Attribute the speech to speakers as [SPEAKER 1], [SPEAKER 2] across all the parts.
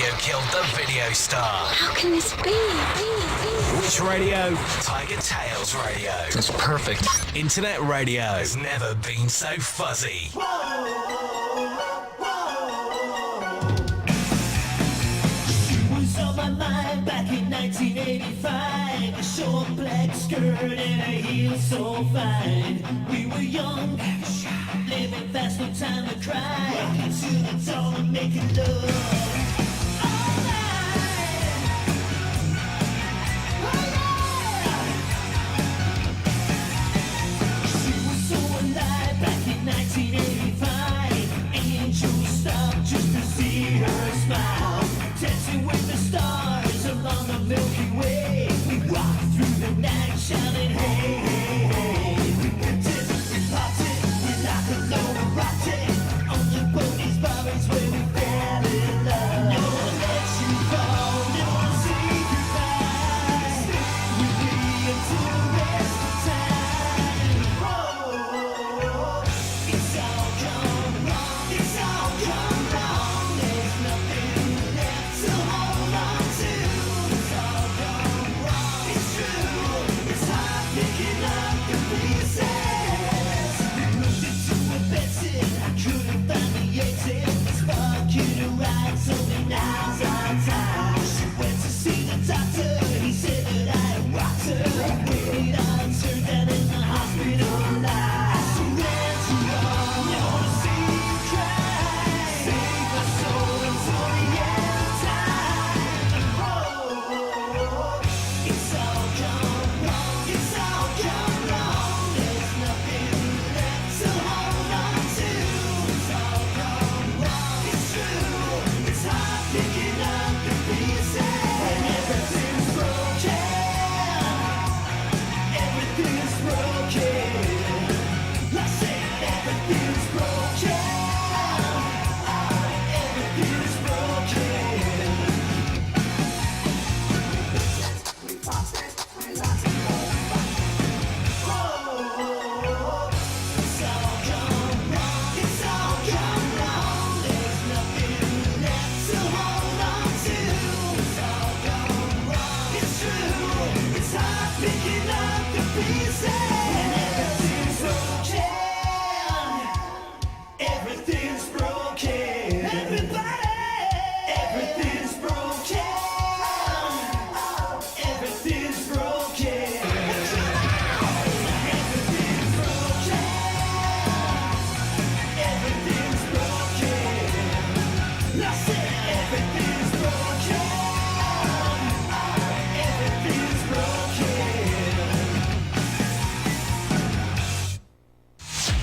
[SPEAKER 1] radio killed the video star.
[SPEAKER 2] How can this be?
[SPEAKER 1] Which radio? TigerTails Radio.
[SPEAKER 3] It's perfect.
[SPEAKER 1] Internet radio has never been so fuzzy.
[SPEAKER 4] She was on my mind back in 1985. A short black skirt and her heels so fine. We were young, living fast, no time to cry. Rocking to the dawn and making love. Back in 1985, angels stopped just to see her smile. Dancing with the stars along the Milky Way. We walked through the night shouting, hey, hey, hey. We danced, we parted, we like a low rotten. On the boat, these bars where we fell in love. No one lets you fall, no one say goodbye. Stay with me until the rest of time. It's all gone wrong, it's all gone wrong. There's nothing left to hold on to. It's all gone wrong, it's true. It's hard picking up the pieces. Moved into a bedsit, I couldn't find the exit. Sparking a ride, told me now's our time. She went to see the doctor, he said that I had rocked her. Waited on, turned down in the hospital line.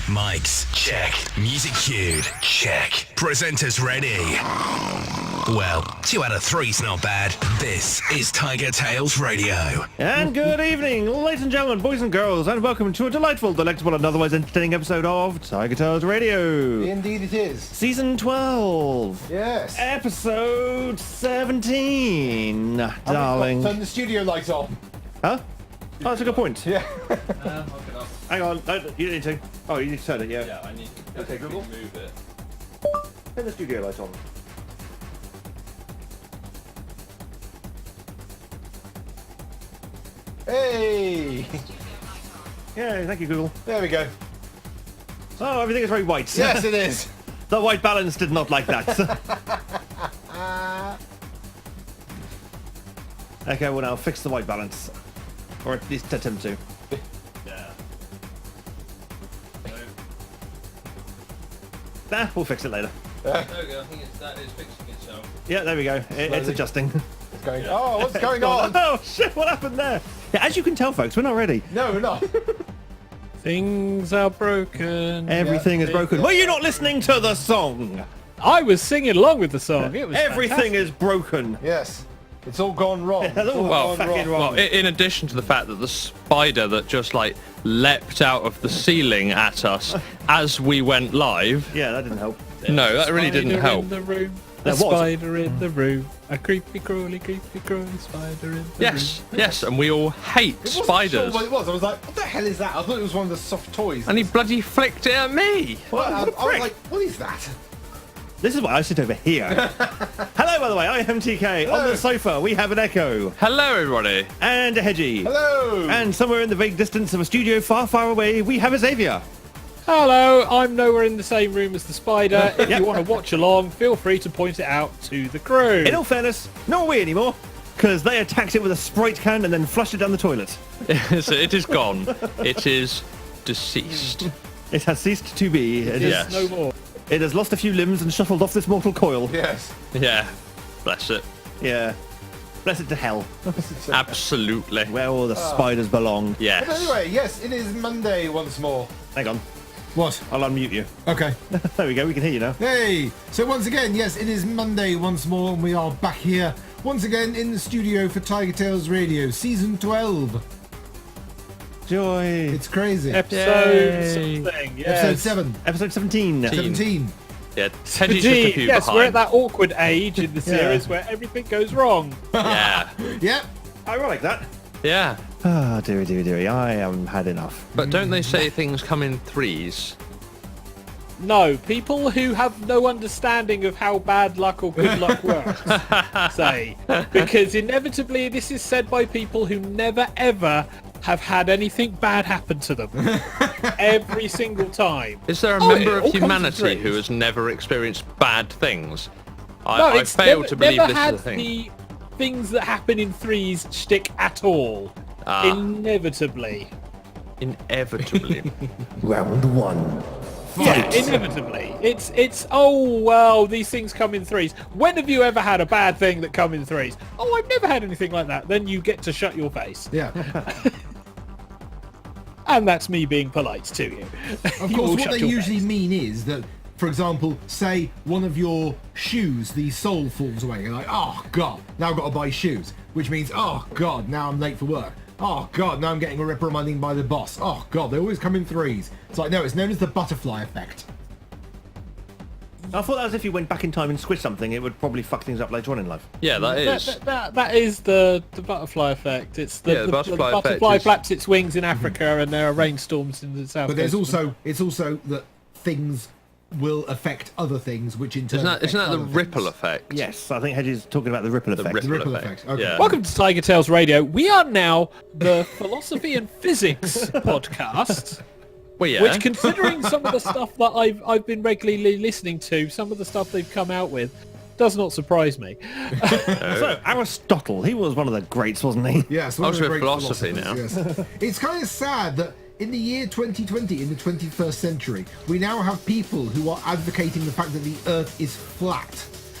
[SPEAKER 1] Mics, check. Music cued, check. Presenters ready. Well, 2 out of 3's not bad. This is TigerTails Radio.
[SPEAKER 5] And good evening, ladies and gentlemen, boys and girls, and welcome to a delightful, delectable, and otherwise entertaining episode of TigerTails Radio.
[SPEAKER 6] Indeed it is.
[SPEAKER 5] Season 12.
[SPEAKER 6] Yes.
[SPEAKER 5] Episode 17, darling.
[SPEAKER 6] Turn the studio light off.
[SPEAKER 5] Huh? Oh, that's a good point.
[SPEAKER 6] Yeah.
[SPEAKER 5] Hang on, no, you need to. Oh, you need to turn it, yeah.
[SPEAKER 7] Yeah, I need to
[SPEAKER 5] Okay, Google.
[SPEAKER 7] move it.
[SPEAKER 5] Turn the studio light on.
[SPEAKER 6] Hey.
[SPEAKER 5] Yeah, thank you, Google.
[SPEAKER 6] There we go.
[SPEAKER 5] Oh, everything is very white.
[SPEAKER 6] Yes, it is.
[SPEAKER 5] The white balance did not like that. Okay, well now fix the white balance. Or at least attempt to.
[SPEAKER 7] Yeah.
[SPEAKER 5] Nah, we'll fix it later.
[SPEAKER 7] There we go. I think that is fixing itself.
[SPEAKER 5] Yeah, there we go. It's adjusting.
[SPEAKER 6] It's going. Oh, what's going on?
[SPEAKER 5] Oh shit, what happened there? Yeah, as you can tell, folks, we're not ready.
[SPEAKER 6] No, we're not.
[SPEAKER 8] Things are broken.
[SPEAKER 5] Everything is broken. Were you not listening to the song?
[SPEAKER 8] I was singing along with the song. It was
[SPEAKER 5] Everything is broken.
[SPEAKER 6] Yes. It's all gone wrong.
[SPEAKER 5] It's all
[SPEAKER 8] Well,
[SPEAKER 5] fucking wrong.
[SPEAKER 8] Well, in addition to the fact that the spider that just like leapt out of the ceiling at us as we went live.
[SPEAKER 5] Yeah, that didn't help.
[SPEAKER 8] No, that really didn't
[SPEAKER 7] Spider
[SPEAKER 8] help.
[SPEAKER 7] in the room.
[SPEAKER 5] There
[SPEAKER 7] A
[SPEAKER 5] was.
[SPEAKER 7] spider in the room. A creepy crawly spider in the
[SPEAKER 8] Yes,
[SPEAKER 7] room.
[SPEAKER 8] yes, and we all hate
[SPEAKER 6] I wasn't
[SPEAKER 8] spiders.
[SPEAKER 6] Sure what it was. I was like, what the hell is that? I thought it was one of the soft toys.
[SPEAKER 8] And he bloody flicked it at me.
[SPEAKER 6] Well, I
[SPEAKER 5] what a
[SPEAKER 6] was
[SPEAKER 5] prick.
[SPEAKER 6] like, what is that?
[SPEAKER 5] This is why I sit over here. Hello, by the way, I am TK. On the sofa, we have an Echo.
[SPEAKER 8] Hello, everybody.
[SPEAKER 5] And a Hedgie.
[SPEAKER 6] Hello.
[SPEAKER 5] And somewhere in the vague distance of a studio far, far away, we have a Xavier.
[SPEAKER 7] Hello, I'm nowhere in the same room as the spider. If
[SPEAKER 5] Yep.
[SPEAKER 7] you want to watch along, feel free to point it out to the crew.
[SPEAKER 5] In all fairness, not we anymore, because they attacked it with a Sprite can and then flushed it down the toilet.
[SPEAKER 8] So it is gone. It is deceased.
[SPEAKER 5] It has ceased to be. It,
[SPEAKER 8] Yes.
[SPEAKER 7] No more.
[SPEAKER 5] it has lost a few limbs and shuffled off this mortal coil.
[SPEAKER 6] Yes.
[SPEAKER 8] Yeah. Bless it.
[SPEAKER 5] Yeah. Bless it to hell,
[SPEAKER 8] Absolutely.
[SPEAKER 5] where all the spiders belong.
[SPEAKER 8] Yes.
[SPEAKER 6] But anyway, yes, it is Monday once more.
[SPEAKER 5] Hang on,
[SPEAKER 2] What?
[SPEAKER 5] I'll unmute you.
[SPEAKER 2] Okay.
[SPEAKER 5] There we go, we can hear you now.
[SPEAKER 2] Hey! So once again, yes, it is Monday once more, and we are back here once again in the studio for TigerTails Radio, Season 12.
[SPEAKER 5] Joy.
[SPEAKER 2] It's crazy.
[SPEAKER 7] Episode
[SPEAKER 8] Yay.
[SPEAKER 7] something. Yes.
[SPEAKER 2] Episode 7.
[SPEAKER 5] Episode 17.
[SPEAKER 2] 17.
[SPEAKER 8] Yeah. Teddy's just a
[SPEAKER 7] Indeed,
[SPEAKER 8] few
[SPEAKER 7] yes,
[SPEAKER 8] behind.
[SPEAKER 7] we're at that awkward age in the series where everything goes wrong.
[SPEAKER 8] Yeah.
[SPEAKER 2] Yep.
[SPEAKER 5] I like that.
[SPEAKER 8] Yeah.
[SPEAKER 5] Ah, dearie, dearie, dearie, I am had enough.
[SPEAKER 8] But don't they say things come in threes?
[SPEAKER 7] No, people who have no understanding of how bad luck or good luck works say. Because inevitably this is said by people who never ever have had anything bad happen to them. Every single time.
[SPEAKER 8] Is there a
[SPEAKER 7] Oh,
[SPEAKER 8] member
[SPEAKER 7] it
[SPEAKER 8] of
[SPEAKER 7] all comes in
[SPEAKER 8] humanity
[SPEAKER 7] threes.
[SPEAKER 8] who has never experienced bad things?
[SPEAKER 7] No,
[SPEAKER 8] I
[SPEAKER 7] it's
[SPEAKER 8] fail
[SPEAKER 7] never,
[SPEAKER 8] to believe
[SPEAKER 7] never
[SPEAKER 8] this
[SPEAKER 7] had
[SPEAKER 8] is a thing.
[SPEAKER 7] the things that happen in threes shtick at all.
[SPEAKER 8] Ah.
[SPEAKER 7] Inevitably.
[SPEAKER 8] Inevitably.
[SPEAKER 5] Round 1.
[SPEAKER 7] Yeah, inevitably. It's oh well, these things come in threes. When have you ever had a bad thing that come in threes? Oh, I've never had anything like that. Then you get to shut your face.
[SPEAKER 2] Yeah.
[SPEAKER 7] And that's me being polite to you.
[SPEAKER 2] Of
[SPEAKER 7] You
[SPEAKER 2] course,
[SPEAKER 7] all
[SPEAKER 2] what
[SPEAKER 7] shut
[SPEAKER 2] they
[SPEAKER 7] your
[SPEAKER 2] usually
[SPEAKER 7] face.
[SPEAKER 2] mean is that, for example, say one of your shoes, the sole falls away. You're like, oh, God, now I've got to buy shoes. Which means, oh, God, now I'm late for work. Oh, God, now I'm getting a reprimanding by the boss. Oh, God, they always come in threes. It's like, no, it's known as the butterfly effect.
[SPEAKER 5] I thought that was if you went back in time and squished something, it would probably fuck things up later on in life.
[SPEAKER 8] Yeah, that is.
[SPEAKER 7] That is the butterfly effect. It's the
[SPEAKER 8] butterfly effect
[SPEAKER 7] butterfly
[SPEAKER 8] is-
[SPEAKER 7] flaps its wings in Africa and there are rainstorms in the south.
[SPEAKER 2] But there's
[SPEAKER 7] coast.
[SPEAKER 2] it's also that things will affect other things, which in turn
[SPEAKER 8] Isn't that
[SPEAKER 2] affect
[SPEAKER 8] the
[SPEAKER 2] other
[SPEAKER 8] ripple
[SPEAKER 2] things.
[SPEAKER 8] effect?
[SPEAKER 5] Yes, I think Hedges talking about the ripple effect.
[SPEAKER 8] ripple
[SPEAKER 2] Ripple
[SPEAKER 8] effect.
[SPEAKER 2] effect, okay.
[SPEAKER 8] Yeah.
[SPEAKER 7] Welcome to Tiger Tales Radio. We are now the philosophy and physics podcast.
[SPEAKER 8] Well, yeah.
[SPEAKER 7] Which, considering some of the stuff that I've been regularly listening to, some of the stuff they've come out with, does not surprise me.
[SPEAKER 5] So, Aristotle, he was one of the greats, wasn't he?
[SPEAKER 2] Yes,
[SPEAKER 8] I
[SPEAKER 2] one
[SPEAKER 8] was
[SPEAKER 2] of the
[SPEAKER 8] with
[SPEAKER 2] great
[SPEAKER 8] philosophy
[SPEAKER 2] philosophers, yes. It's kind of sad that in the year 2020, in the 21st century, we now have people who are advocating the fact that the Earth is flat.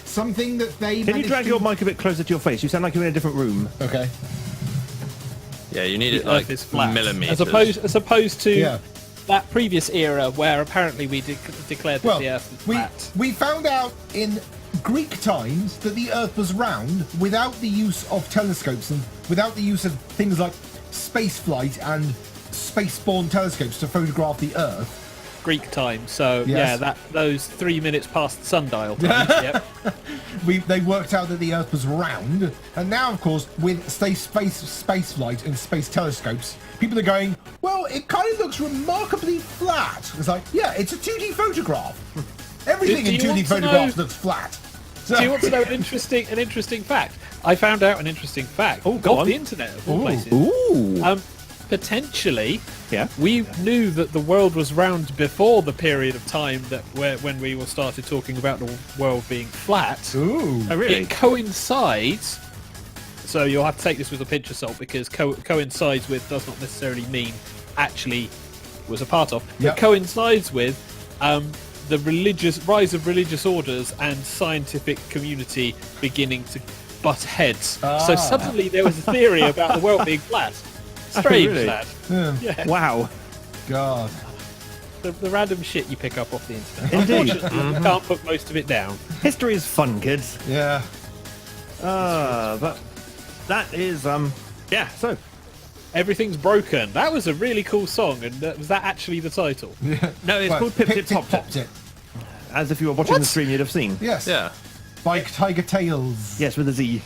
[SPEAKER 2] Something that they
[SPEAKER 5] Can you
[SPEAKER 2] managed
[SPEAKER 5] drag
[SPEAKER 2] to-
[SPEAKER 5] your mic a bit closer to your face? You sound like you're in a different room.
[SPEAKER 2] Okay.
[SPEAKER 8] Yeah, you need it
[SPEAKER 7] The
[SPEAKER 8] like
[SPEAKER 7] Earth is flat.
[SPEAKER 8] millimeters.
[SPEAKER 7] As opposed to
[SPEAKER 2] Yeah.
[SPEAKER 7] that previous era where apparently we declared that
[SPEAKER 2] Well,
[SPEAKER 7] the Earth was flat.
[SPEAKER 2] we found out in Greek times that the Earth was round without the use of telescopes and without the use of things like space flight and space-borne telescopes to photograph the Earth.
[SPEAKER 7] Greek time. So
[SPEAKER 2] Yes.
[SPEAKER 7] yeah, those 3 minutes past sundial times. Yep.
[SPEAKER 2] They worked out that the Earth was round, and now, of course, with space flight and space telescopes, people are going, well, it kind of looks remarkably flat. It's like, yeah, it's a 2D photograph. Everything
[SPEAKER 7] Do
[SPEAKER 2] in
[SPEAKER 7] you
[SPEAKER 2] 2D
[SPEAKER 7] want to
[SPEAKER 2] photographs
[SPEAKER 7] know-
[SPEAKER 2] looks flat. So,
[SPEAKER 7] Do you want to know an interesting fact? I found out an interesting fact.
[SPEAKER 5] Oh, go
[SPEAKER 7] off
[SPEAKER 5] on.
[SPEAKER 7] the internet of all places.
[SPEAKER 5] Ooh.
[SPEAKER 7] Potentially,
[SPEAKER 5] Yeah.
[SPEAKER 7] we knew that the world was round before the period of time when we started talking about the world being flat.
[SPEAKER 2] Ooh.
[SPEAKER 5] Oh, really?
[SPEAKER 7] It coincides. So you'll have to take this with a pinch of salt because coincides with does not necessarily mean actually was a part of.
[SPEAKER 2] Yep.
[SPEAKER 7] It coincides with the rise of religious orders and scientific community beginning to butt heads. So suddenly there was a theory about the world being flat. Strange,
[SPEAKER 5] really?
[SPEAKER 7] lad. Yeah.
[SPEAKER 5] Wow.
[SPEAKER 2] God.
[SPEAKER 7] The random shit you pick up off the internet.
[SPEAKER 5] Indeed.
[SPEAKER 7] Unfortunately, you can't put most of it down.
[SPEAKER 5] History is fun, kids.
[SPEAKER 2] Yeah.
[SPEAKER 5] But that is, yeah, so.
[SPEAKER 7] Everything's broken. That was a really cool song, and was that actually the title?
[SPEAKER 5] No, it's
[SPEAKER 2] Well,
[SPEAKER 5] called Pip Tip Pop Tip.
[SPEAKER 2] Tip.
[SPEAKER 5] As if you were watching
[SPEAKER 7] What?
[SPEAKER 5] the stream, you'd have seen.
[SPEAKER 2] Yes.
[SPEAKER 8] Yeah.
[SPEAKER 2] by TigerTails.
[SPEAKER 5] Yes, with a Z.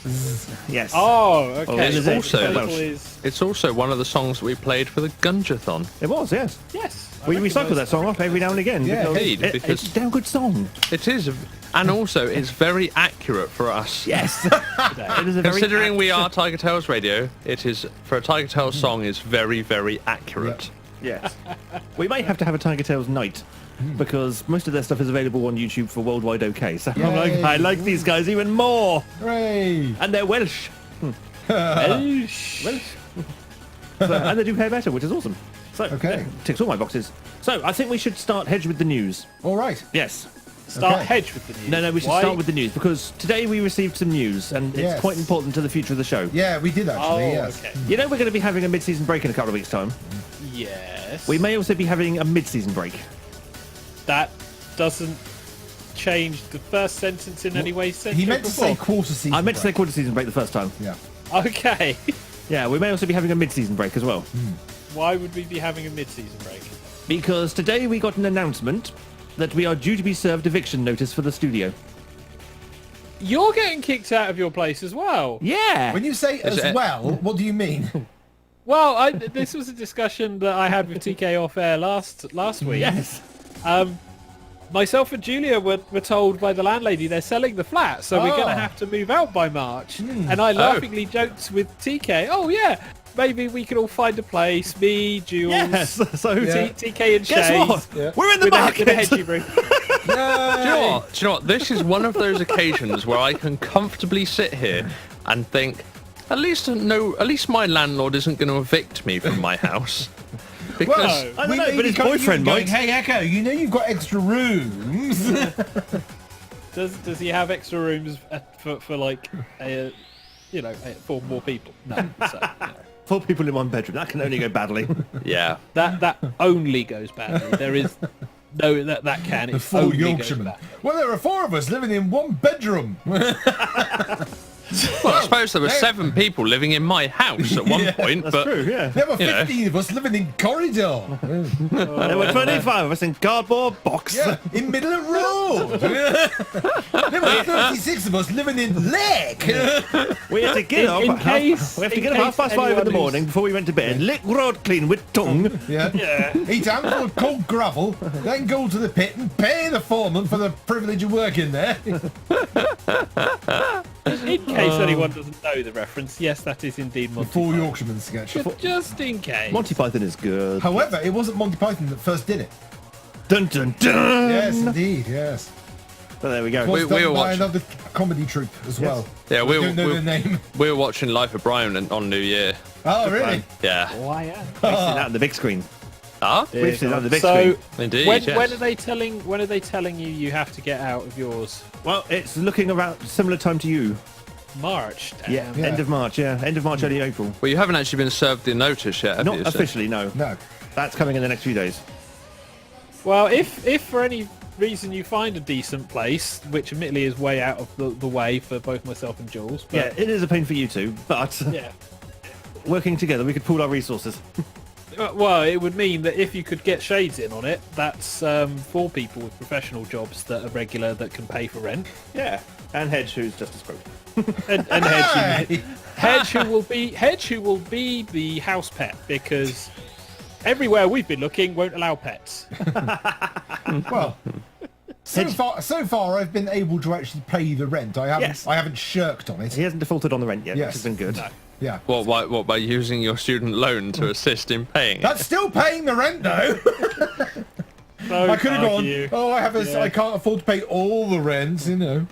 [SPEAKER 5] Yes.
[SPEAKER 7] Oh, okay.
[SPEAKER 5] is
[SPEAKER 8] It's
[SPEAKER 5] it?
[SPEAKER 8] also,
[SPEAKER 7] Is,
[SPEAKER 8] it's also one of the songs that we played for the Gunjathon.
[SPEAKER 5] It was, yes.
[SPEAKER 7] yes. I
[SPEAKER 5] We
[SPEAKER 7] recognise
[SPEAKER 5] recycle that song off every now and again.
[SPEAKER 2] Yeah,
[SPEAKER 5] because
[SPEAKER 8] indeed, because-
[SPEAKER 5] it's a damn good song.
[SPEAKER 8] It is, and also it's very accurate for us.
[SPEAKER 5] Yes. It is a very
[SPEAKER 8] Considering we are Tiger Tales Radio, it is, for a Tiger Tales song, is very, very accurate.
[SPEAKER 5] Yes. We may have to have a TigerTails night because most of their stuff is available on YouTube for worldwide OK. So I'm like,
[SPEAKER 2] Yay.
[SPEAKER 5] I like these guys even more.
[SPEAKER 2] Hooray!
[SPEAKER 5] And they're Welsh.
[SPEAKER 7] Welsh.
[SPEAKER 5] And they do hair better, which is awesome. So,
[SPEAKER 2] Okay.
[SPEAKER 5] ticks all my boxes. So, I think we should start Hedge with the news.
[SPEAKER 2] All right.
[SPEAKER 5] Yes.
[SPEAKER 7] Start
[SPEAKER 2] Okay.
[SPEAKER 7] hedge with the news.
[SPEAKER 5] No, we should
[SPEAKER 7] Why?
[SPEAKER 5] start with the news because today we received some news and it's
[SPEAKER 2] Yes.
[SPEAKER 5] quite important to the future of the show.
[SPEAKER 2] Yeah, we did
[SPEAKER 7] Oh,
[SPEAKER 2] actually. Yes.
[SPEAKER 7] okay.
[SPEAKER 5] You know we're going to be having a mid-season break in a couple of weeks' time.
[SPEAKER 7] Yes.
[SPEAKER 5] We may also be having a mid-season break.
[SPEAKER 7] That doesn't change the first sentence in any way.
[SPEAKER 2] He meant to say quarter season.
[SPEAKER 5] I meant to say
[SPEAKER 2] break.
[SPEAKER 5] quarter season break the first time.
[SPEAKER 2] Yeah.
[SPEAKER 7] Okay.
[SPEAKER 5] Yeah, we may also be having a mid-season break as well.
[SPEAKER 7] Why would we be having a mid-season break?
[SPEAKER 5] Because today we got an announcement that we are due to be served eviction notice for the studio.
[SPEAKER 7] You're getting kicked out of your place as well.
[SPEAKER 5] Yeah!
[SPEAKER 2] When you say as
[SPEAKER 8] it-
[SPEAKER 2] well, what do you mean?
[SPEAKER 7] Well, this was a discussion that I had with TK off air last week.
[SPEAKER 5] Yes!
[SPEAKER 7] Myself and Julia were told by the landlady they're selling the flat, so we're going
[SPEAKER 2] Oh.
[SPEAKER 7] to have to move out by March. And I laughingly joked with TK, oh yeah, maybe we could all find a place, me, Jules,
[SPEAKER 5] Yes! So,
[SPEAKER 2] Yeah.
[SPEAKER 7] TK and
[SPEAKER 5] guess
[SPEAKER 7] Shay.
[SPEAKER 5] what?
[SPEAKER 2] Yeah.
[SPEAKER 5] We're in the
[SPEAKER 7] With a
[SPEAKER 5] market!
[SPEAKER 7] hedgy room.
[SPEAKER 8] Do you know what? Do you know what? This is one of those occasions where I can comfortably sit here and think, at least my landlord isn't going to evict me from my house. Because
[SPEAKER 7] No.
[SPEAKER 5] I don't
[SPEAKER 2] we
[SPEAKER 5] know,
[SPEAKER 2] may
[SPEAKER 5] but
[SPEAKER 2] be
[SPEAKER 5] his
[SPEAKER 2] coming
[SPEAKER 5] boyfriend
[SPEAKER 2] in going,
[SPEAKER 5] might.
[SPEAKER 2] Hey Echo, you know you've got extra rooms.
[SPEAKER 7] Does he have extra rooms for like, for more people? No. So, no.
[SPEAKER 5] 4 people in one bedroom. That can only go badly.
[SPEAKER 8] yeah,
[SPEAKER 7] That only goes badly. There is no that can.
[SPEAKER 2] The
[SPEAKER 7] It
[SPEAKER 2] 4
[SPEAKER 7] only goes
[SPEAKER 2] Yorkshiremen.
[SPEAKER 7] badly.
[SPEAKER 2] Well, there are 4 of us living in one bedroom.
[SPEAKER 8] well, I suppose there were 7 people living in my house at one point,
[SPEAKER 5] That's
[SPEAKER 8] but
[SPEAKER 5] true, yeah.
[SPEAKER 2] There were
[SPEAKER 8] You know.
[SPEAKER 2] 15 of us living in corridor.
[SPEAKER 5] There were 25 of us in cardboard box.
[SPEAKER 2] Yeah, in middle of road. There were 36 of us living in lake.
[SPEAKER 5] We had to get up.
[SPEAKER 7] In
[SPEAKER 5] at
[SPEAKER 7] case-
[SPEAKER 5] we have to
[SPEAKER 7] in
[SPEAKER 5] get up
[SPEAKER 7] case
[SPEAKER 5] 5:30 in the
[SPEAKER 7] anyone
[SPEAKER 5] morning
[SPEAKER 7] who's-
[SPEAKER 5] before we went to bed. Lick road clean with tongue.
[SPEAKER 2] Yeah. Eat a handful of cold gravel, then go to the pit and pay the foreman for the privilege of working there.
[SPEAKER 7] In case anyone doesn't know the reference, yes, that is indeed Monty
[SPEAKER 2] 4
[SPEAKER 7] Python.
[SPEAKER 2] Yorkshiremen sketch.
[SPEAKER 7] Just in case.
[SPEAKER 5] Monty Python is good.
[SPEAKER 2] However, it wasn't Monty Python that first did it.
[SPEAKER 5] Dun dun dun.
[SPEAKER 2] Yes, indeed, yes.
[SPEAKER 5] But there we go.
[SPEAKER 2] It was
[SPEAKER 8] We
[SPEAKER 2] done
[SPEAKER 8] were
[SPEAKER 2] by
[SPEAKER 8] watching-
[SPEAKER 2] another comedy troupe as well.
[SPEAKER 8] yeah,
[SPEAKER 2] I don't know the name.
[SPEAKER 8] we were watching Life of Brian on New Year.
[SPEAKER 2] Oh, really?
[SPEAKER 8] Yeah.
[SPEAKER 7] Oh, I am.
[SPEAKER 5] We've seen that on the big screen.
[SPEAKER 8] Ah,
[SPEAKER 5] We've seen that on the big
[SPEAKER 7] So,
[SPEAKER 5] screen.
[SPEAKER 8] indeed.
[SPEAKER 7] when
[SPEAKER 8] yes.
[SPEAKER 7] are they telling you have to get out of yours?
[SPEAKER 5] Well, it's looking around similar time to you.
[SPEAKER 7] March. Damn.
[SPEAKER 5] Yeah,
[SPEAKER 2] Yeah.
[SPEAKER 5] end of March. Yeah, end of March, early April.
[SPEAKER 8] Well, you haven't actually been served the notice yet, have
[SPEAKER 5] Not
[SPEAKER 8] you? sir?
[SPEAKER 5] officially, no.
[SPEAKER 2] No.
[SPEAKER 5] That's coming in the next few days.
[SPEAKER 7] Well, if for any reason you find a decent place, which admittedly is way out of the way for both myself and Jules,
[SPEAKER 5] Yeah,
[SPEAKER 7] but
[SPEAKER 5] it is a pain for you two, but
[SPEAKER 7] yeah.
[SPEAKER 5] working together, we could pool our resources.
[SPEAKER 7] Well, it would mean that if you could get Shades in on it, that's 4 people with professional jobs that are regular that can pay for rent,
[SPEAKER 5] Yeah, and Hedge, who's just as broke.
[SPEAKER 7] and Hedge,
[SPEAKER 2] Hey!
[SPEAKER 7] Hedge who will be the house pet because everywhere we've been looking won't allow pets.
[SPEAKER 2] Well, so far I've been able to actually pay the rent. I haven't.
[SPEAKER 5] Yes.
[SPEAKER 2] I haven't shirked on it.
[SPEAKER 5] He hasn't defaulted on the rent yet,
[SPEAKER 2] Yes.
[SPEAKER 5] which has been good.
[SPEAKER 2] Yeah.
[SPEAKER 8] What, by using your student loan to assist in paying it?
[SPEAKER 2] That's still paying the rent though.
[SPEAKER 7] So
[SPEAKER 2] I could have gone.
[SPEAKER 7] argue.
[SPEAKER 2] Oh,
[SPEAKER 7] Yeah.
[SPEAKER 2] I can't afford to pay all the rent, you know.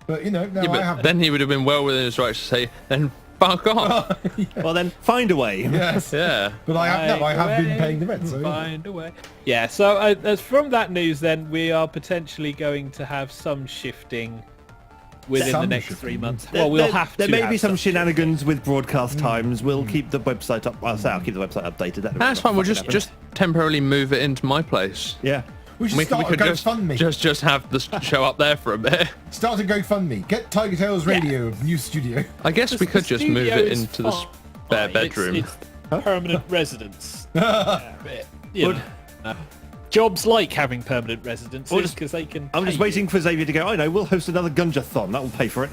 [SPEAKER 2] But no,
[SPEAKER 8] Yeah,
[SPEAKER 2] I
[SPEAKER 8] but
[SPEAKER 2] haven't.
[SPEAKER 8] then he would have been well within his rights to say, then fuck off.
[SPEAKER 5] Well, then find a way.
[SPEAKER 2] Yes.
[SPEAKER 8] Yeah.
[SPEAKER 2] But I have been
[SPEAKER 7] Find a
[SPEAKER 2] paying the rent. So
[SPEAKER 7] way, Find a way. Yeah. So as from that news, then we are potentially going to have some shifting within the
[SPEAKER 2] Some
[SPEAKER 7] next
[SPEAKER 2] shifting.
[SPEAKER 7] 3 months. Well, we'll have to.
[SPEAKER 5] There may
[SPEAKER 7] have
[SPEAKER 5] be some
[SPEAKER 7] shifting.
[SPEAKER 5] shenanigans with broadcast times. We'll keep the website up. I'll keep the website updated.
[SPEAKER 8] That's fine. We'll just temporarily move it into my place.
[SPEAKER 5] Yeah.
[SPEAKER 2] we should start a GoFundMe.
[SPEAKER 8] just have the show up there for a bit.
[SPEAKER 2] Start a GoFundMe. Get TigerTails Radio, new studio.
[SPEAKER 8] I guess we could just move
[SPEAKER 7] studio
[SPEAKER 8] it
[SPEAKER 7] is
[SPEAKER 8] into the
[SPEAKER 7] fine.
[SPEAKER 8] spare bedroom.
[SPEAKER 7] It's permanent residence. Yeah, but, you know. jobs like having permanent residencies
[SPEAKER 5] Or just-
[SPEAKER 7] because they can.
[SPEAKER 5] I'm just
[SPEAKER 7] pay
[SPEAKER 5] waiting for Xavier to go, I know, we'll host another Gunja-thon. That will pay for it.